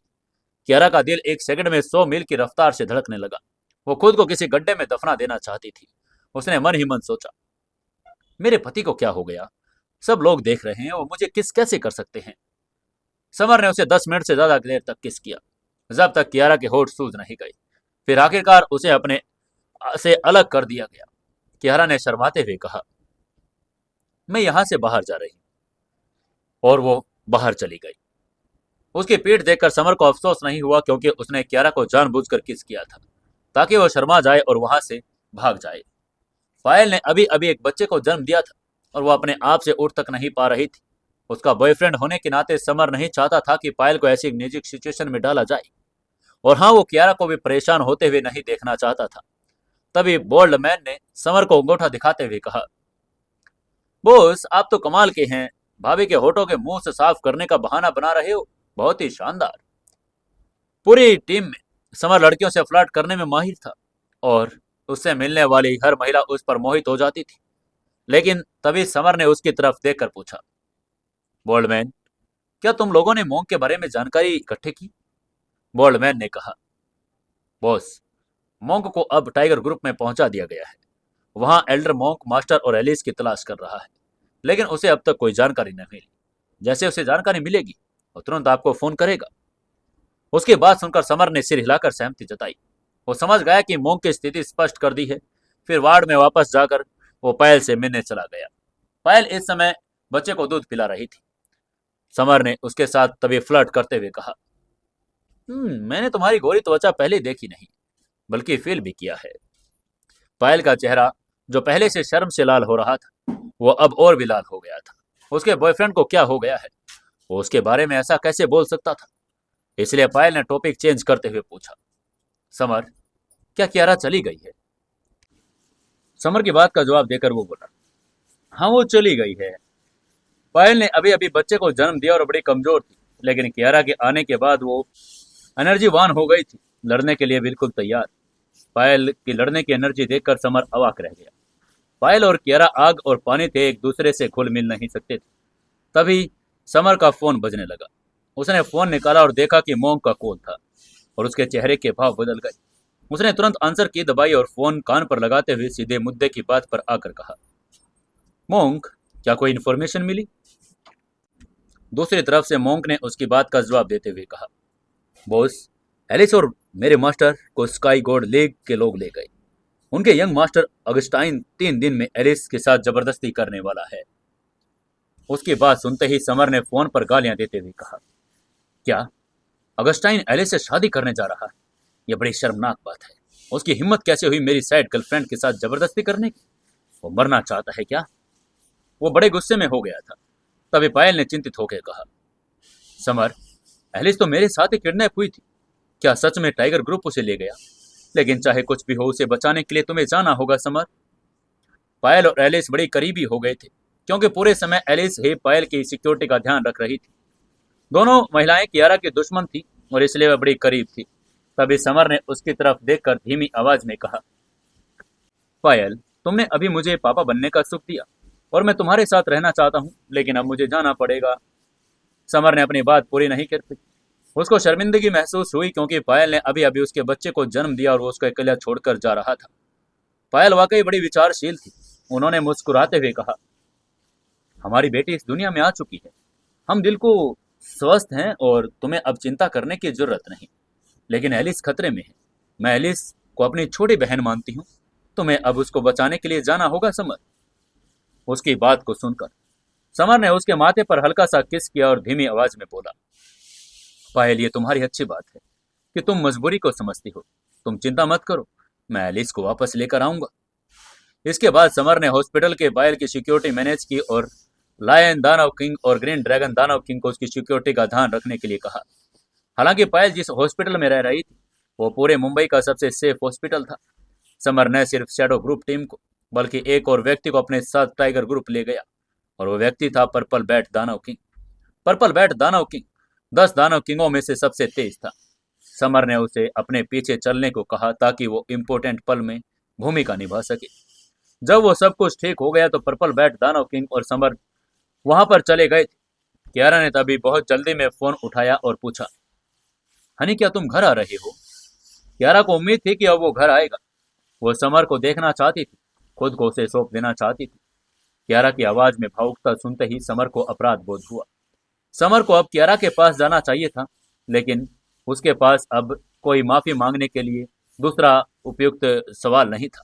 कियारा का दिल एक सेकंड में 100 मील की रफ्तार से धड़कने लगा। वो खुद को किसी गड्ढे में दफना देना चाहती थी। उसने मन ही मन सोचा, मेरे पति को क्या हो गया? सब लोग देख रहे हैं, वो मुझे किस कैसे कर सकते हैं? समर ने उसे 10 मिनट से ज्यादा देर तक किस किया, जब तक कियारा के होठ सूज नहीं गए। फिर आखिरकार उसे अपने से अलग कर दिया गया। कियारा ने शर्माते हुए कहा, मैं यहां से बाहर जा रही हूं। और वो बाहर चली गई। उसकी पीठ देखकर समर को अफसोस नहीं हुआ, क्योंकि उसने कियारा को जानबूझकर किस किया था, ताकि वो शर्मा जाए और वहां से भाग जाए। पायल ने अभी अभी एक बच्चे को जन्म दिया था और वो अपने आप से उठ तक नहीं पा रही थी। उसका बॉयफ्रेंड होने के नाते समर नहीं चाहता था कि पायल को ऐसी निजी सिचुएशन में डाला जाए। और हाँ, वो कियारा को भी परेशान होते हुए नहीं देखना चाहता था। तभी बोल्ड मैन ने समर को अंगूठा दिखाते हुए कहा, बॉस आप तो कमाल के हैं, भाभी के होठों के मुंह से साफ करने का बहाना बना रहे हो, बहुत ही शानदार। पूरी टीम में समर लड़कियों से फ्लर्ट करने में माहिर था और उससे मिलने वाली हर महिला उस पर मोहित हो जाती थी। लेकिन तभी समर ने उसकी तरफ देखकर पूछा, बोल्डमैन, क्या तुम लोगों ने मोंक के बारे में जानकारी इकट्ठी की? बोल्डमैन ने कहा, बॉस, मोंक को अब टाइगर ग्रुप में पहुंचा दिया गया है। वहां एल्डर मोंक मास्टर और एलिस की तलाश कर रहा है, लेकिन उसे अब तक कोई जानकारी नहीं मिली। जैसे उसे जानकारी मिलेगी वो तुरंत आपको फोन करेगा। उसकी बात सुनकर समर ने सिर हिलाकर सहमति जताई। वो समझ गया कि मोंक की स्थिति स्पष्ट कर दी है। फिर वार्ड में वापस जाकर वो पायल से मिलने चला गया। पायल इस समय बच्चे को दूध पिला रही थी। समर ने उसके साथ तभी फ्लर्ट करते हुए कहा, मैंने तुम्हारी गोरी त्वचा पहले देखी नहीं, बल्कि फील भी किया है। पायल का चेहरा जो पहले से शर्म से लाल हो रहा था, वो अब और भी लाल हो गया था। उसके बॉयफ्रेंड को क्या हो गया है? वो उसके बारे में ऐसा कैसे बोल सकता था? इसलिए पायल ने टॉपिक चेंज करते हुए पूछा, समर, क्या कियारा चली गई है? समर की बात का जवाब देकर वो बोला, हाँ वो चली गई है। पायल ने अभी अभी बच्चे को जन्म दिया और बड़ी कमजोर थी, लेकिन कियारा के आने के बाद वो एनर्जीवान हो गई थी, लड़ने के लिए बिल्कुल तैयार। पायल की लड़ने की एनर्जी देखकर समर अवाक रह गया। पायल और कियारा आग और पानी थे, एक दूसरे से घुल मिल नहीं सकते थे। तभी समर का फोन बजने लगा। उसने फोन निकाला और देखा कि मोंग का कॉल था, और उसके चेहरे के भाव बदल गए। उसने तुरंत आंसर की दबाई और फोन कान पर लगाते हुए सीधे मुद्दे की बात पर आकर कहा, मोंग, क्या कोई इन्फॉर्मेशन मिली? दूसरी तरफ से मोंग ने उसकी बात का जवाब देते हुए कहा, बॉस, एलिस और मेरे मास्टर को स्काई गॉड लीग के लोग ले गए। उनके यंग मास्टर अगस्टाइन 3 दिन में एलिस के साथ जबरदस्ती करने वाला है। उसकी बात सुनते ही समर ने फोन पर गालियां देते हुए कहा, क्या अगस्टाइन एलिस से शादी करने जा रहा है? यह बड़ी शर्मनाक बात है। उसकी हिम्मत कैसे हुई मेरी साइड गर्लफ्रेंड के साथ जबरदस्ती करने की? वो मरना चाहता है क्या? वो बड़े गुस्से में हो गया था। तभी पायल ने चिंतित होकर कहा, समर, एलिस तो मेरे साथ ही किडनैप हुई थी। क्या सच में टाइगर ग्रुप उसे ले गया? लेकिन चाहे कुछ भी हो, उसे बचाने के लिए तुम्हें जाना होगा समर। पायल और एलिस बड़ी करीबी हो गए थे, क्योंकि पूरे समय एलिस ही पायल की सिक्योरिटी का ध्यान रख रही थी। दोनों महिलाएं कियारा की दुश्मन थी और इसलिए वह बड़ी करीब थी। तभी समर ने उसकी तरफ देखकर धीमी आवाज में कहा, पायल, तुमने अभी मुझे पापा बनने का सुख दिया और मैं तुम्हारे साथ रहना चाहता हूँ, लेकिन अब मुझे जाना पड़ेगा। समर ने अपनी बात पूरी नहीं कर पाई। उसको शर्मिंदगी महसूस हुई, क्योंकि पायल ने अभी अभी उसके बच्चे को जन्म दिया और वो उसको अकेला छोड़कर जा रहा था। पायल वाकई बड़ी विचारशील थी। उन्होंने मुस्कुराते हुए कहा, हमारी बेटी इस दुनिया में आ चुकी है। हम दिल को स्वस्थ हैं और तुम्हें अब चिंता करने की जरूरत नहीं। लेकिन एलिस खतरे में है। मैं एलिस को अपनी छोटी बहन मानती हूँ। तुम्हें अब उसको बचाने के लिए जाना होगा समर। उसकी बात को सुनकर समर ने उसके माथे पर हल्का सा किस किया और धीमी आवाज में बोला, पायल, ये तुम्हारी अच्छी बात है कि तुम मजबूरी को समझती हो। तुम चिंता मत करो, मैं एलिस को वापस लेकर आऊंगा। इसके बाद समर ने हॉस्पिटल के पायल की सिक्योरिटी मैनेज की और लायन दानव किंग और ग्रीन ड्रैगन दानव किंग को उसकी सिक्योरिटी का ध्यान रखने के लिए कहा। हालांकि पायल जिस हॉस्पिटल में रह रही थी वो पूरे मुंबई का सबसे सेफ हॉस्पिटल था। समर न सिर्फ शैडो ग्रुप टीम को बल्कि एक और व्यक्ति को अपने साथ टाइगर ग्रुप ले गया, और वो व्यक्ति था पर्पल बैट दानव किंग। पर्पल बैट दानव किंग 10 दानव किंगों में से सबसे तेज था। समर ने उसे अपने पीछे चलने को कहा ताकि वो इम्पोर्टेंट पल में भूमिका निभा सके। जब वो सब कुछ ठीक हो गया तो पर्पल बैट दानव किंग और समर वहां पर चले गए थे। कियारा ने तभी बहुत जल्दी में फोन उठाया और पूछा, हनी, क्या तुम घर आ रहे हो? कियारा को उम्मीद थी कि अब वो घर आएगा। वो समर को देखना चाहती थी, खुद को उसे सौंप देना चाहती थी। कियारा की आवाज में भावुकता सुनते ही समर को अपराध बोध हुआ। समर को अब कियारा के पास जाना चाहिए था, लेकिन उसके पास अब कोई माफी मांगने के लिए दूसरा उपयुक्त सवाल नहीं था।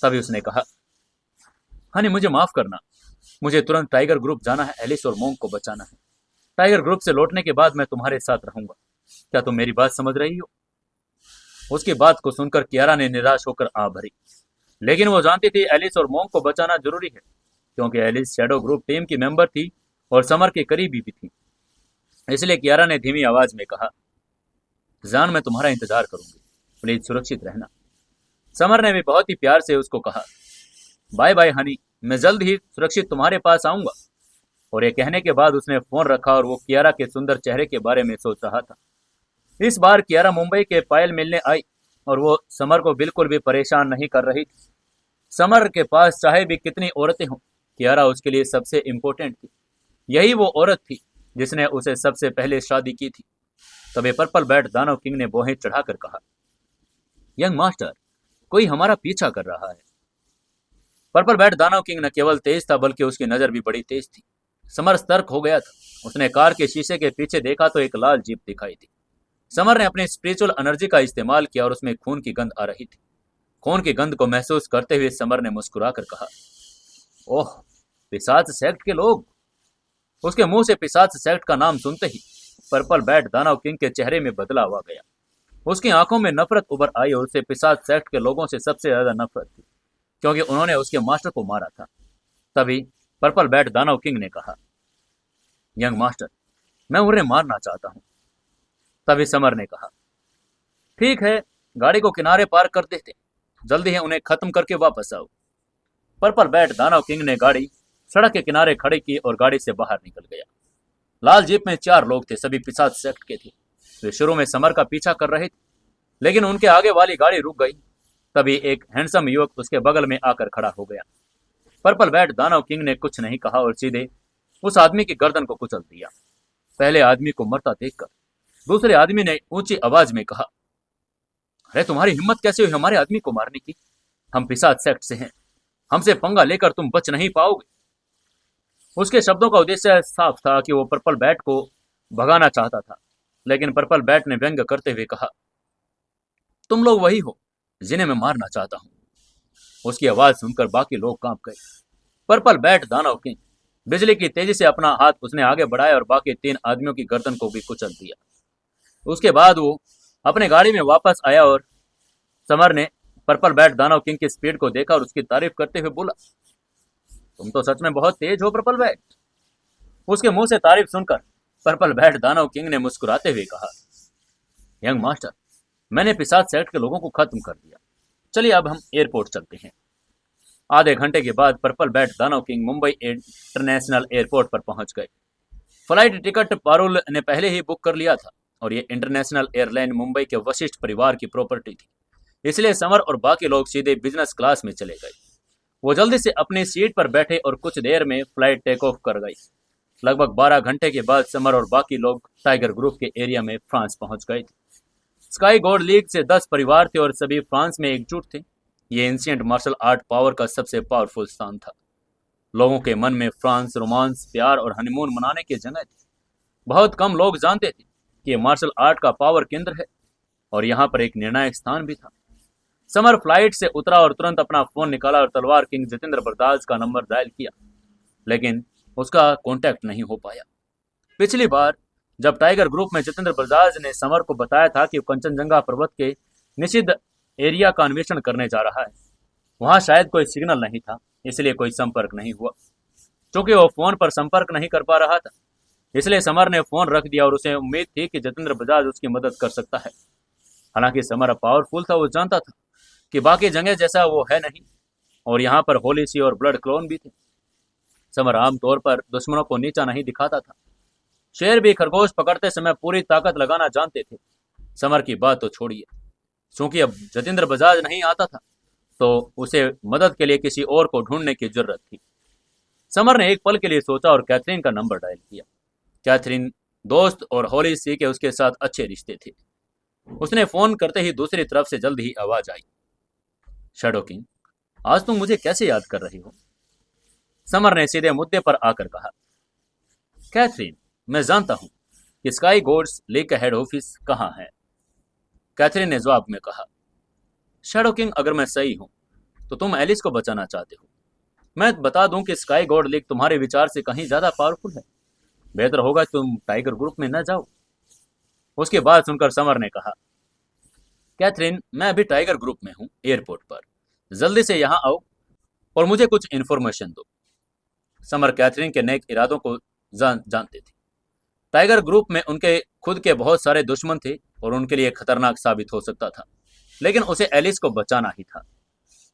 तभी उसने कहा, हनी, मुझे माफ करना। मुझे तुरंत टाइगर ग्रुप जाना है, एलिस और मोंग को बचाना है। टाइगर ग्रुप से लौटने के बाद मैं तुम्हारे साथ रहूंगा। क्या तुम मेरी बात समझ रही हो? उसकी बात को सुनकर कियारा ने निराश होकर आ भरी, लेकिन वो जानती थी एलिस और मोंग को बचाना जरूरी है, क्योंकि एलिस शैडो ग्रुप टीम की मेंबर थी और समर के करीबी भी थी। इसलिए कियारा ने धीमी आवाज में कहा, जान, मैं तुम्हारा इंतजार करूंगी, प्लीज सुरक्षित रहना। समर ने भी बहुत ही प्यार से उसको कहा, बाय बाय हनी, मैं जल्द ही सुरक्षित तुम्हारे पास आऊंगा। और ये कहने के बाद उसने फोन रखा और वो कियारा के सुंदर चेहरे के बारे में सोच रहा था। इस बार कियारा मुंबई के पायल मिलने आई और वो समर को बिल्कुल भी परेशान नहीं कर रही थी। समर के पास चाहे भी कितनी औरतें हों, कियारा उसके लिए सबसे इम्पोर्टेंट थी। यही वो औरत थी जिसने उसे सबसे पहले शादी की थी। तभी पर्पल बैट दानव किंग ने बोहें चढ़ाकर कहा, यंग मास्टर, कोई हमारा पीछा कर रहा है। पर्पल बैट दानव किंग न केवल तेज था बल्कि उसकी नजर भी बड़ी तेज थी। समर सतर्क हो गया था। उसने कार के शीशे के पीछे देखा तो एक लाल जीप दिखाई दी। समर ने अपनी स्पिरिचुअल एनर्जी का इस्तेमाल किया और उसमें खून की गंध आ रही थी। खून की गंध को महसूस करते हुए समर ने मुस्कुराकर कहा, ओह, पिशाच सेक्ट के लोग। उसके मुंह से पिशाच सेक्ट का नाम सुनते ही पर्पल बैट दानव किंग के चेहरे में बदलाव आ गया। उसकी आंखों में नफरत उभर आई और उसे पिशाच सेक्ट के लोगों से सबसे ज्यादा नफरत थी, क्योंकि उन्होंने उसके मास्टर को मारा था। तभी पर्पल बैट दानव किंग ने कहा, यंग मास्टर, मैं उन्हें मारना चाहता हूं। तभी समर ने कहा, ठीक है, गाड़ी को किनारे पार्क कर देते, जल्दी ही उन्हें खत्म करके वापस आओ। पर्पल बैट दानव किंग ने गाड़ी सड़क के किनारे खड़ी की और गाड़ी से बाहर निकल गया। लाल जीप में 4 लोग थे, सभी पिशाच सेक्ट के थे। वे शुरू में समर का पीछा कर रहे थे, लेकिन उनके आगे वाली गाड़ी रुक गई। तभी एक हैंडसम युवक उसके बगल में आकर खड़ा हो गया। पर्पल बैट दानव किंग ने कुछ नहीं कहा और सीधे उस आदमी की गर्दन को कुचल दिया। पहले आदमी को मरता देखकर दूसरे आदमी ने ऊंची आवाज में कहा, अरे तुम्हारी हिम्मत कैसे हुई हमारे आदमी को मारने की? हम पिशाच सेक्ट से हैं, हमसे पंगा लेकर तुम बच नहीं पाओगे। उसके शब्दों का उद्देश्य साफ था कि वो पर्पल बैट को भगाना चाहता था, लेकिन पर्पल बैट ने व्यंग करते हुए कहा, तुम लोग वही हो जिन्हें मैं मारना चाहता हूं। उसकी आवाज सुनकर बाकी लोग कांप गए। पर्पल बैट दानव किंग बिजली की तेजी से अपना हाथ उसने आगे बढ़ाया और बाकी 3 आदमियों की गर्दन को भी कुचल दिया। उसके बाद वो अपने गाड़ी में वापस आया और समर ने पर्पल बैट दानव किंग की स्पीड को देखा और उसकी तारीफ करते हुए बोला, तुम तो सच में बहुत तेज हो पर्पल बैट। उसके मुंह से तारीफ सुनकर पर्पल बैट दानव किंग ने मुस्कुराते हुए कहा, यंग मास्टर, मैंने पिशाच सेक्ट के लोगों को खत्म कर दिया। चलिए अब हम एयरपोर्ट चलते हैं। आधे घंटे के बाद पर्पल बैट दानव किंग मुंबई इंटरनेशनल एयरपोर्ट पर पहुंच गए। फ्लाइट टिकट पारुल ने पहले ही बुक कर लिया था और ये इंटरनेशनल एयरलाइन मुंबई के वशिष्ठ परिवार की प्रॉपर्टी थी, इसलिए समर और बाकी लोग सीधे बिजनेस क्लास में चले गए। वो जल्दी से अपनी सीट पर बैठे और कुछ देर में फ्लाइट टेक ऑफ कर गई। लगभग 12 घंटे के बाद समर और बाकी लोग टाइगर ग्रुप के एरिया में फ्रांस पहुंच गए थे। स्काई गॉड लीग से 10 परिवार थे और सभी फ्रांस में एकजुट थे। ये एंशिएंट मार्शल आर्ट पावर का सबसे पावरफुल स्थान था। लोगों के मन में फ्रांस रोमांस, प्यार और हनीमून मनाने की जगह थी। बहुत कम लोग जानते थे कि ये मार्शल आर्ट का पावर केंद्र है और यहाँ पर एक निर्णायक स्थान भी था। समर फ्लाइट से उतरा और तुरंत अपना फोन निकाला और तलवार किंग जितेंद्र बरदास का नंबर डायल किया, लेकिन उसका कांटेक्ट नहीं हो पाया। पिछली बार जब टाइगर ग्रुप में जितेंद्र बजाज ने समर को बताया था कि कंचनजंगा पर्वत के निषिद्ध एरिया का अन्वेषण करने जा रहा है, वहां शायद कोई सिग्नल नहीं था, इसलिए कोई संपर्क नहीं हुआ। क्योंकि वो फोन पर संपर्क नहीं कर पा रहा था, इसलिए समर ने फोन रख दिया और उसे उम्मीद थी कि जितेंद्र बजाज उसकी मदद कर सकता है। हालांकि समर पावरफुल था, वो जानता था कि बाकी जगह जैसा वो है नहीं और यहाँ पर होली सी और ब्लड क्लोन भी थे। समर आमतौर पर दुश्मनों को नीचा नहीं दिखाता था। शेर भी खरगोश पकड़ते समय पूरी ताकत लगाना जानते थे। समर की बात तो छोड़िए, क्योंकि अब जतेंद्र बजाज नहीं आता था तो उसे मदद के लिए किसी और को ढूंढने की जरूरत थी। समर ने एक पल के लिए सोचा और कैथरीन का नंबर डायल किया। कैथरीन दोस्त और होली सी के उसके साथ अच्छे रिश्ते थे। उसने फोन करते ही दूसरी तरफ से जल्द ही आवाज आई, शैडो किंग, आज तुम मुझे कैसे याद कर रही हो? समर ने सीधे मुद्दे पर आकर कहा, कैथरीन, मैं जानता हूं कि स्काई गोड्स लीग का हेड ऑफिस कहां है। कैथरीन ने जवाब में कहा, शैडो किंग, अगर मैं सही हूं तो तुम एलिस को बचाना चाहते हो। मैं बता दूं कि स्काई गॉड लीग तुम्हारे विचार से कहीं ज्यादा पावरफुल है। बेहतर होगा तुम टाइगर ग्रुप में न जाओ। उसकी बात सुनकर समर ने कहा, कैथरीन, मैं अभी टाइगर ग्रुप में हूं, एयरपोर्ट पर। जल्दी से यहां आओ और मुझे कुछ इन्फॉर्मेशन दो। समर कैथरीन के नेक इरादों को जानते थे। टाइगर ग्रुप में उनके खुद के बहुत सारे दुश्मन थे और उनके लिए खतरनाक साबित हो सकता था, लेकिन उसे एलिस को बचाना ही था।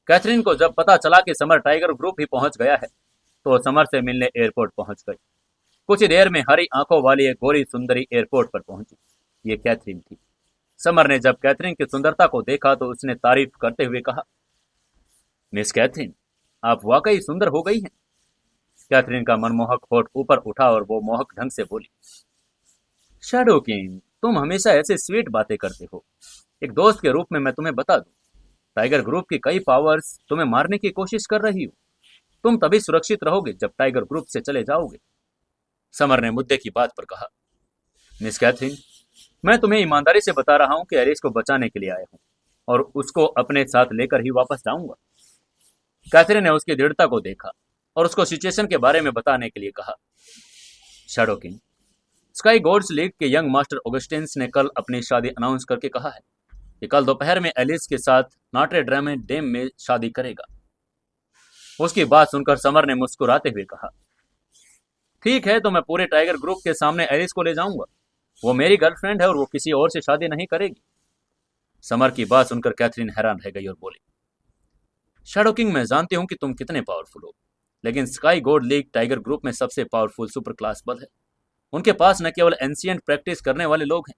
कैथरीन को जब पता चला कि समर टाइगर ग्रुप ही पहुंच गया है तो वो समर से मिलने एयरपोर्ट पहुंच गई। कुछ ही देर में हरी आंखों वाली एक गोरी सुंदरी एयरपोर्ट पर पहुंची। ये कैथरीन थी। समर ने जब कैथरीन की सुंदरता को देखा तो उसने तारीफ करते हुए कहा, मिस कैथरीन, आप वाकई सुंदर हो गई हैं। कैथरीन का मनमोहक होठ ऊपर उठा और वो मोहक ढंग से बोली, शैडो किंग, तुम हमेशा ऐसे स्वीट बातें करते हो। एक दोस्त के रूप में मैं तुम्हें बता दूं, टाइगर ग्रुप की कई पावर्स तुम्हें मारने की कोशिश कर रही हो। तुम तभी सुरक्षित रहोगे जब टाइगर ग्रुप से चले जाओगे। समर ने मुद्दे की बात पर कहा, मिस कैथरीन, मैं तुम्हें ईमानदारी से बता रहा हूं कि एलिस को बचाने के लिए आया हूं और उसको अपने साथ लेकर ही वापस जाऊंगा। कैथरीन ने उसकी दृढ़ता को देखा और उसको सिचुएशन के बारे में बताने के लिए कहा, shadow king, sky gods league के यंग मास्टर ऑगस्टिन्स ने कल अपनी शादी अनाउंस करके कहा है कि कल दोपहर में एलिस के साथ नाट्रे ड्रामे डैम में शादी करेगा। उसकी बात सुनकर समर ने मुस्कुराते हुए कहा, ठीक है, तो मैं पूरे टाइगर ग्रुप के सामने एलिस को ले जाऊंगा। वो मेरी गर्लफ्रेंड है और वो किसी और से शादी नहीं करेगी। समर की बात सुनकर कैथरीन हैरान रह गई और बोली, शैडो किंग, मैं जानती हूं कि तुम कितने पावरफुल हो, लेकिन sky god league tiger group में सबसे पावरफुल सुपर क्लास बल है। उनके पास न केवल एंशियंट प्रैक्टिस करने वाले लोग हैं,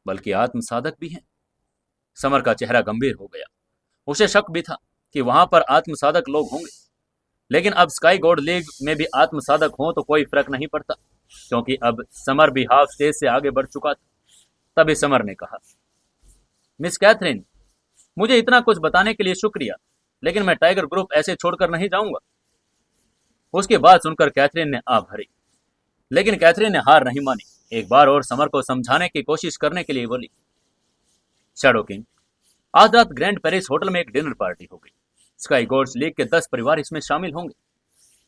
बल्कि आत्म साधक भी हैं। समर का चेहरा गंभीर हो गया। उसे शक भी था कि वहां पर आत्म साधक लोग होंगे, लेकिन अब स्काई गोड लीग में भी आत्म साधक हों तो कोई फर्क नहीं पड़ता, क्योंकि अब समर भी हाफ स्टेज से आगे बढ़ चुका था। तभी समर ने कहा, मिस कैथरीन, मुझे इतना कुछ बताने के लिए शुक्रिया, लेकिन मैं टाइगर ग्रुप ऐसे छोड़कर नहीं जाऊंगा। उसकी बात सुनकर कैथरीन ने आ भरी, लेकिन कैथरीन ने हार नहीं मानी। एक बार और समर को समझाने की कोशिश करने के लिए बोली, शैडो किंग, आज रात ग्रैंड पेरिस होटल में एक डिनर पार्टी होगी। स्काई गोड्स लीग के 10 परिवार इसमें शामिल होंगे।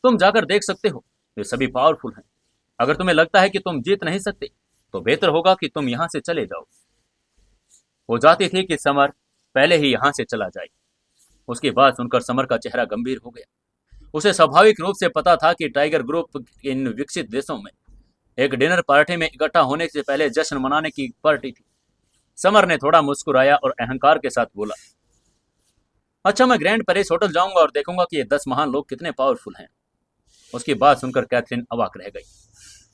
तुम जाकर देख सकते हो, वे सभी पावरफुल हैं। अगर तुम्हें लगता है कि तुम जीत नहीं सकते, तो बेहतर होगा कि तुम यहां से चले जाओ। वो चाहती थी कि समर पहले ही यहां से चला जाए। उसकी बात सुनकर समर का चेहरा गंभीर हो गया। उसे स्वाभाविक रूप से पता था कि टाइगर ग्रुप इन विकसित देशों में एक डिनर पार्टी में इकट्ठा होने से पहले जश्न मनाने की पार्टी थी। समर ने थोड़ा मुस्कुराया और अहंकार के साथ बोला, अच्छा, मैं ग्रैंड पेरिस होटल जाऊंगा और देखूंगा कि ये 10 महान लोग कितने पावरफुल हैं। उसकी बात सुनकर कैथरीन अवाक रह गई।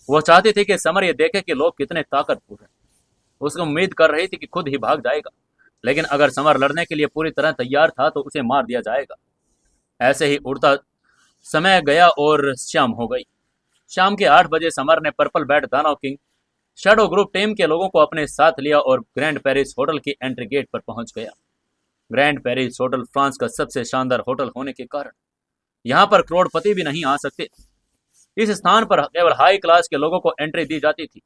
वो चाहती थी कि समर ये देखे कि लोग कितने ताकतवर हैं। उसको उम्मीद कर रही थी कि खुद ही भाग जाएगा, लेकिन अगर समर लड़ने के लिए पूरी तरह तैयार था तो उसे मार दिया जाएगा। ऐसे ही उड़ता समय गया और शाम हो गई। शाम के 8 बजे समर ने पर्पल बैट दानव किंग शैडो ग्रुप टीम के लोगों को अपने साथ लिया और ग्रैंड पेरिस होटल की एंट्री गेट पर पहुंच गया। ग्रैंड पेरिस होटल फ्रांस का सबसे शानदार होटल होने के कारण यहाँ पर करोड़पति भी नहीं आ सकते। इस स्थान पर केवल हाई क्लास के लोगों को एंट्री दी जाती थी।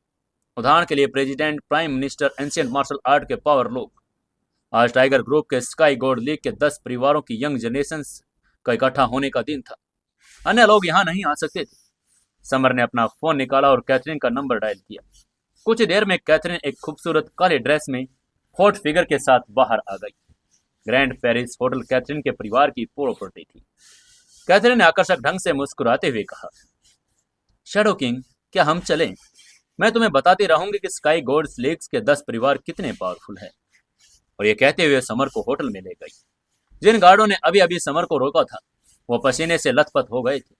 उदाहरण के लिए president, prime minister, ancient martial art के पावर लोग। आज टाइगर ग्रुप के स्काई गोड लीग के 10 परिवारों की यंग जनरेशन का इकट्ठा होने का दिन था। अन्य लोग यहाँ नहीं आ सकते थे। समर ने अपना फोन निकाला और कैथरीन का नंबर डायल किया। कुछ देर में कैथरीन एक खूबसूरत काले ड्रेस में हॉट फिगर के साथ बाहर आ गई। ग्रैंड पेरिस होटल कैथरीन के परिवार की प्रॉपर्टी थी। कैथरीन ने आकर्षक ढंग से मुस्कुराते हुए कहा, शैडो किंग, क्या हम चलें? मैं तुम्हें बताती रहूंगी कि स्काई गोड्स लीग्स के 10 परिवार कितने पावरफुल हैं। और ये कहते हुए समर को होटल में ले गई। जिन गार्डों ने अभी अभी समर को रोका था, वो पसीने से लथपथ हो गए थे।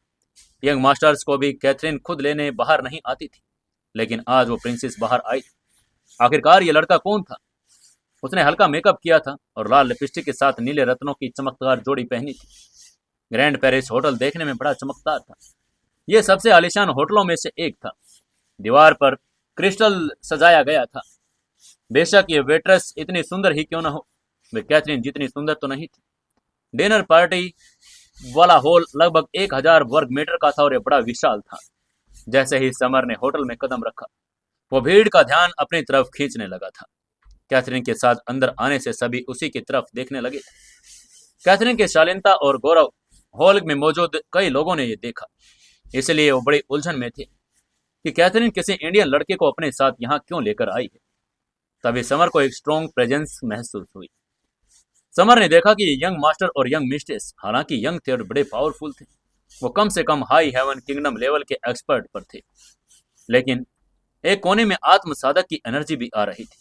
यंग मास्टर्स को भी कैथरीन खुद लेने बाहर नहीं आती थी, लेकिन आज वो प्रिंसेस बाहर आई। आखिरकार ये लड़का कौन था? उसने हल्का मेकअप किया था और लाल लिपस्टिक के साथ नीले रत्नों की चमकदार जोड़ी पहनी थी। ग्रैंड पेरिस होटल देखने में बड़ा चमकदार था। यह सबसे आलीशान होटलों में से एक था। दीवार पर क्रिस्टल सजाया गया था। बेशक ये वेट्रेस इतनी सुंदर ही क्यों न हो, वे कैथरीन जितनी सुंदर तो नहीं थी। डिनर पार्टी वाला हॉल लगभग 1000 वर्ग मीटर का था और यह बड़ा विशाल था। जैसे ही समर ने होटल में कदम रखा, वो भीड़ का ध्यान अपनी तरफ खींचने लगा था। कैथरीन के साथ अंदर आने से सभी उसी की तरफ देखने लगे थे। कैथरीन की शालीनता और गौरव हॉल में मौजूद कई लोगों ने यह देखा, इसलिए वो बड़ी उलझन में थे कि कैथरीन किसी इंडियन लड़के को अपने साथ यहाँ क्यों लेकर आई है। तभी समर को एक स्ट्रॉन्ग प्रेजेंस महसूस हुई। समर ने देखा कि यंग मास्टर और यंग मिस्ट्रेस हालांकि यंग थे और बड़े पावरफुल थे। वो कम से कम हाई हेवन किंगडम लेवल के एक्सपर्ट पर थे, लेकिन एक कोने में आत्म साधक की एनर्जी भी आ रही थी।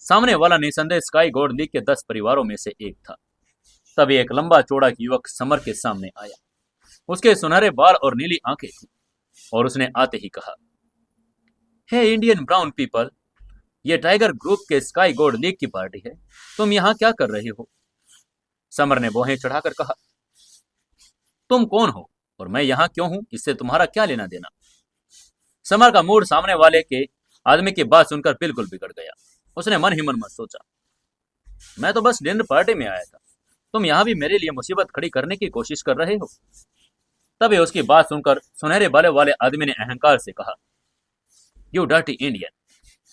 सामने वाला निसंदेह स्काई गोड लीग के 10 परिवारों में से एक था। तभी एक लंबा चौड़ा युवक समर के सामने आया। उसके सुनहरे बाल और नीली आंखें थी और उसने आते ही कहा, हे इंडियन ब्राउन पीपल, ये टाइगर ग्रुप के स्काई गोड लीग की पार्टी है। तुम यहाँ क्या कर रहे हो? समर ने भौहें चढ़ाकर कहा, तुम कौन हो और मैं यहाँ क्यों हूं, इससे तुम्हारा क्या लेना देना? समर का मूड सामने वाले के आदमी की बात सुनकर बिल्कुल बिगड़ गया। उसने मन ही मन में सोचा, मैं तो बस डिनर पार्टी में आया था, तुम यहाँ भी मेरे लिए मुसीबत खड़ी करने की कोशिश कर रहे हो। तभी उसकी बात सुनकर सुनहरे बालों वाले आदमी ने अहंकार से कहा, यू डर्टी इंडियन,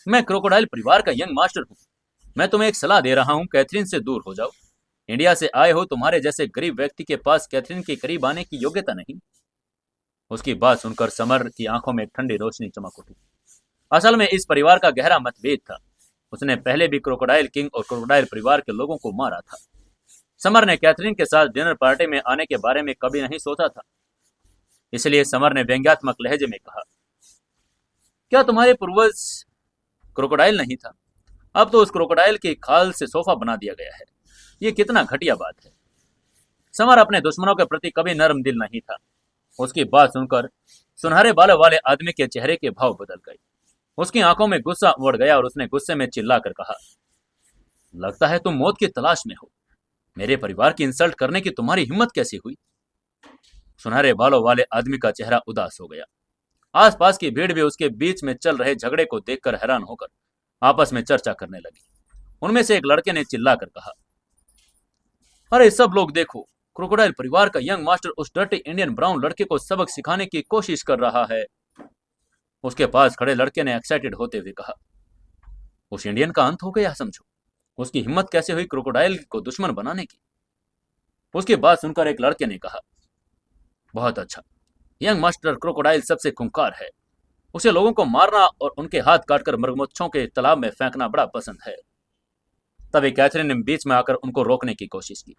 मैं क्रोकोडाइल परिवार का यंग मास्टर हूँ। मैं तुम्हें एक सलाह दे रहा हूँ, कैथरीन से दूर हो जाओ। इंडिया से आए हो, तुम्हारे जैसे गरीब व्यक्ति के पास कैथरीन के करीब आने की योग्यता नहीं। उसकी बात सुनकर समर की आंखों में एक ठंडी रोशनी चमक उठी। असल में इस परिवार का गहरा मतभेद था। उसने पहले भी क्रोकोडाइल किंग और क्रोकोडाइल परिवार के लोगों को मारा था। समर ने कैथरीन के साथ डिनर पार्टी में आने के बारे में कभी नहीं सोचा था, इसलिए समर ने व्यंग्यात्मक लहजे में कहा, क्या तुम्हारे पूर्वज क्रोकोडाइल नहीं था? अब तो उस क्रोकोडाइल की खाल से सोफा बना दिया गया है। ये कितना घटिया बात है। समर अपने दुश्मनों के प्रति कभी नर्म दिल नहीं था। उसकी बात सुनकर सुनहरे बालों वाले आदमी के चेहरे के भाव बदल गए। उसकी आंखों में गुस्सा उमड़ गया और उसने गुस्से में चिल्लाकर कहा, लगता है तुम मौत की तलाश में हो। मेरे परिवार की इंसल्ट करने की तुम्हारी हिम्मत कैसी हुई? सुनहरे बालों वाले आदमी का चेहरा उदास हो गया। आसपास की भीड़ भी उसके बीच में चल रहे झगड़े को देखकर हैरान होकर आपस में चर्चा करने लगी। उनमें से एक लड़के ने चिल्लाकर कहा, अरे सब लोग देखो, क्रोकोडाइल परिवार का यंग मास्टर उस डर्टी इंडियन ब्राउन लड़के को सबक सिखाने की कोशिश कर रहा है। उसके पास खड़े लड़के ने एक्साइटेड होते हुए कहा, उस इंडियन का अंत हो गया समझो। उसकी हिम्मत कैसे हुई क्रोकोडाइल को दुश्मन बनाने की? उसकी बात सुनकर एक लड़के ने कहा, बहुत अच्छा, यंग मास्टर क्रोकोडाइल सबसे खूंखार है। उसे लोगों को मारना और उनके हाथ काटकर मगरमच्छों के तालाब में फेंकना बड़ा पसंद है। तभी कैथरीन ने बीच में आकर उनको रोकने की कोशिश की,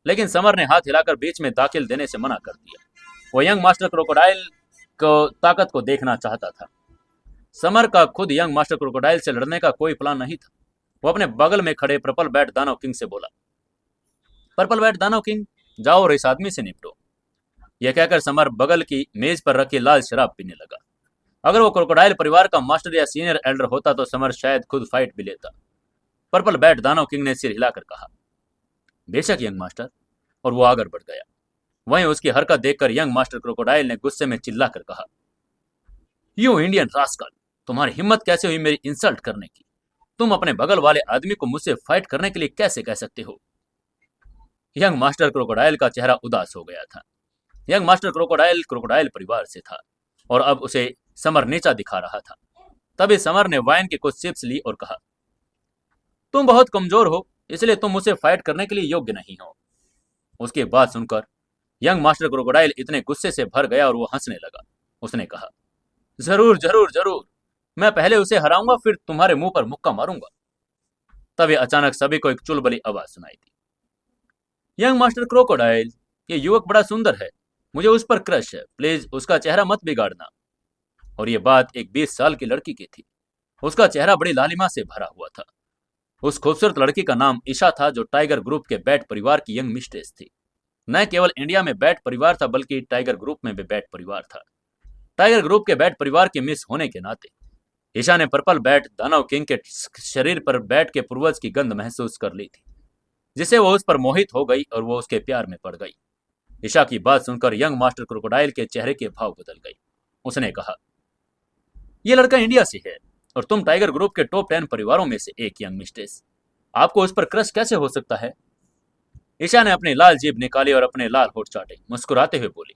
लेकिन समर ने हाथ हिलाकर बीच में दाखिल देने से मना कर दिया। वो यंग मास्टर क्रोकोडाइल को ताकत को देखना चाहता था। समर का खुद यंग मास्टर क्रोकोडाइल से लड़ने का कोई प्लान नहीं था। वो अपने बगल में खड़े पर्पल बैट दानव किंग से बोला, पर्पल बैट दानव किंग, जाओ और इस आदमी से निपटो। यह कहकर समर बगल की मेज पर रखी लाल शराब पीने लगा। अगर वो क्रोकोडाइल परिवार का मास्टर या सीनियर एल्डर होता तो समर शायद खुद फाइट भी लेता। पर्पल बैट दानव किंग ने सिर हिलाकर कहा, बेशक यंग मास्टर, और वो आगे बढ़ गया। वहीं उसकी हरकत देखकर यंग मास्टर क्रोकोडाइल ने गुस्से में चिल्लाकर कहा, यू इंडियन रास्कल, तुम्हारी हिम्मत कैसे हुई मेरी इंसल्ट करने की? तुम अपने बगल वाले आदमी को मुझसे फाइट करने के लिए कैसे कह सकते हो? यंग मास्टर क्रोकोडाइल का चेहरा उदास हो गया था। यंग मास्टर क्रोकोडाइल क्रोकोडाइल परिवार से था और अब उसे समर नीचा दिखा रहा था। तभी समर ने वाइन की कुछ सिप्स ली और कहा, तुम बहुत कमजोर हो, इसलिए तुम मुझसे फाइट करने के लिए योग्य नहीं हो। उसकी बात सुनकर यंग मास्टर क्रोकोडाइल इतने गुस्से से भर गया और वो हंसने लगा। उसने कहा, जरूर जरूर जरूर, मैं पहले उसे हराऊंगा, फिर तुम्हारे मुंह पर मुक्का मारूंगा। तभी अचानक सभी को एक चुलबुली आवाज सुनाई दी, यंग मास्टर क्रोकोडाइल, ये युवक बड़ा सुंदर है, मुझे उस पर क्रश है, प्लीज उसका चेहरा मत बिगाड़ना। और ये बात एक 20 साल की लड़की की थी। उसका चेहरा बड़ी लालिमा से भरा हुआ था। उस खूबसूरत लड़की का नाम ईशा था, जो टाइगर ग्रुप के बैट परिवार की यंग मिस्ट्रेस थी। न केवल इंडिया में बैट परिवार था, बल्कि टाइगर ग्रुप में भी बैट परिवार था। टाइगर ग्रुप के बैट परिवार की मिस होने के नाते ईशा ने पर्पल बैट दानव किंग के शरीर पर बैट के पूर्वज की गंध महसूस कर ली थी, जिससे वो उस पर मोहित हो गई और वो उसके प्यार में पड़ गई। ईशा की बात सुनकर यंग मास्टर क्रोकोडाइल के चेहरे के भाव बदल गए। उसने कहा, यह लड़का इंडिया से है और तुम टाइगर ग्रुप के टॉप 10 परिवारों में से एक, यंग मिस्ट्रेस, आपको उस पर क्रश कैसे हो सकता है? ईशा ने अपनी लाल जीभ निकाली और अपने लाल होठ चाटे, मुस्कुराते हुए बोली,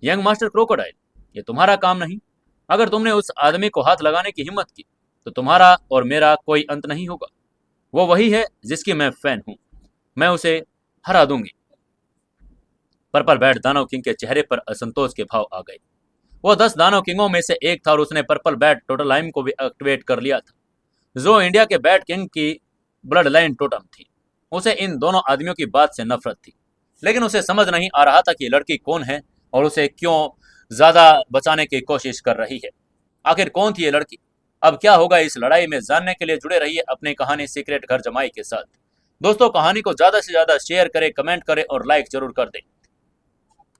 यंग मास्टर क्रोकोडाइल, ये तुम्हारा काम नहीं। अगर तुमने उस आदमी को हाथ लगाने की हिम्मत की तो तुम्हारा और मेरा कोई अंत नहीं होगा। वो वही है जिसकी मैं फैन हूं, मैं उसे हरा दूंगी। पर्पल बैट दानव किंग के चेहरे पर असंतोष के भाव आ गए। वो 10 दानव किंगों में से एक था और उसने पर्पल बैट टोटलाइम को भी एक्टिवेट कर लिया था, जो इंडिया के बैट किंग की ब्लड लाइन टोटम थी। उसे इन दोनों आदमियों की बात से नफरत थी, लेकिन उसे समझ नहीं आ रहा था कि लड़की कौन है और उसे क्यों ज्यादा बचाने की कोशिश कर रही है। आखिर कौन थी ये लड़की? अब क्या होगा इस लड़ाई में, जानने के लिए जुड़े रहिए अपनी कहानी सीक्रेट घर जमाई के साथ। दोस्तों, कहानी को ज्यादा से ज्यादा शेयर करें, कमेंट करें और लाइक जरूर कर दें।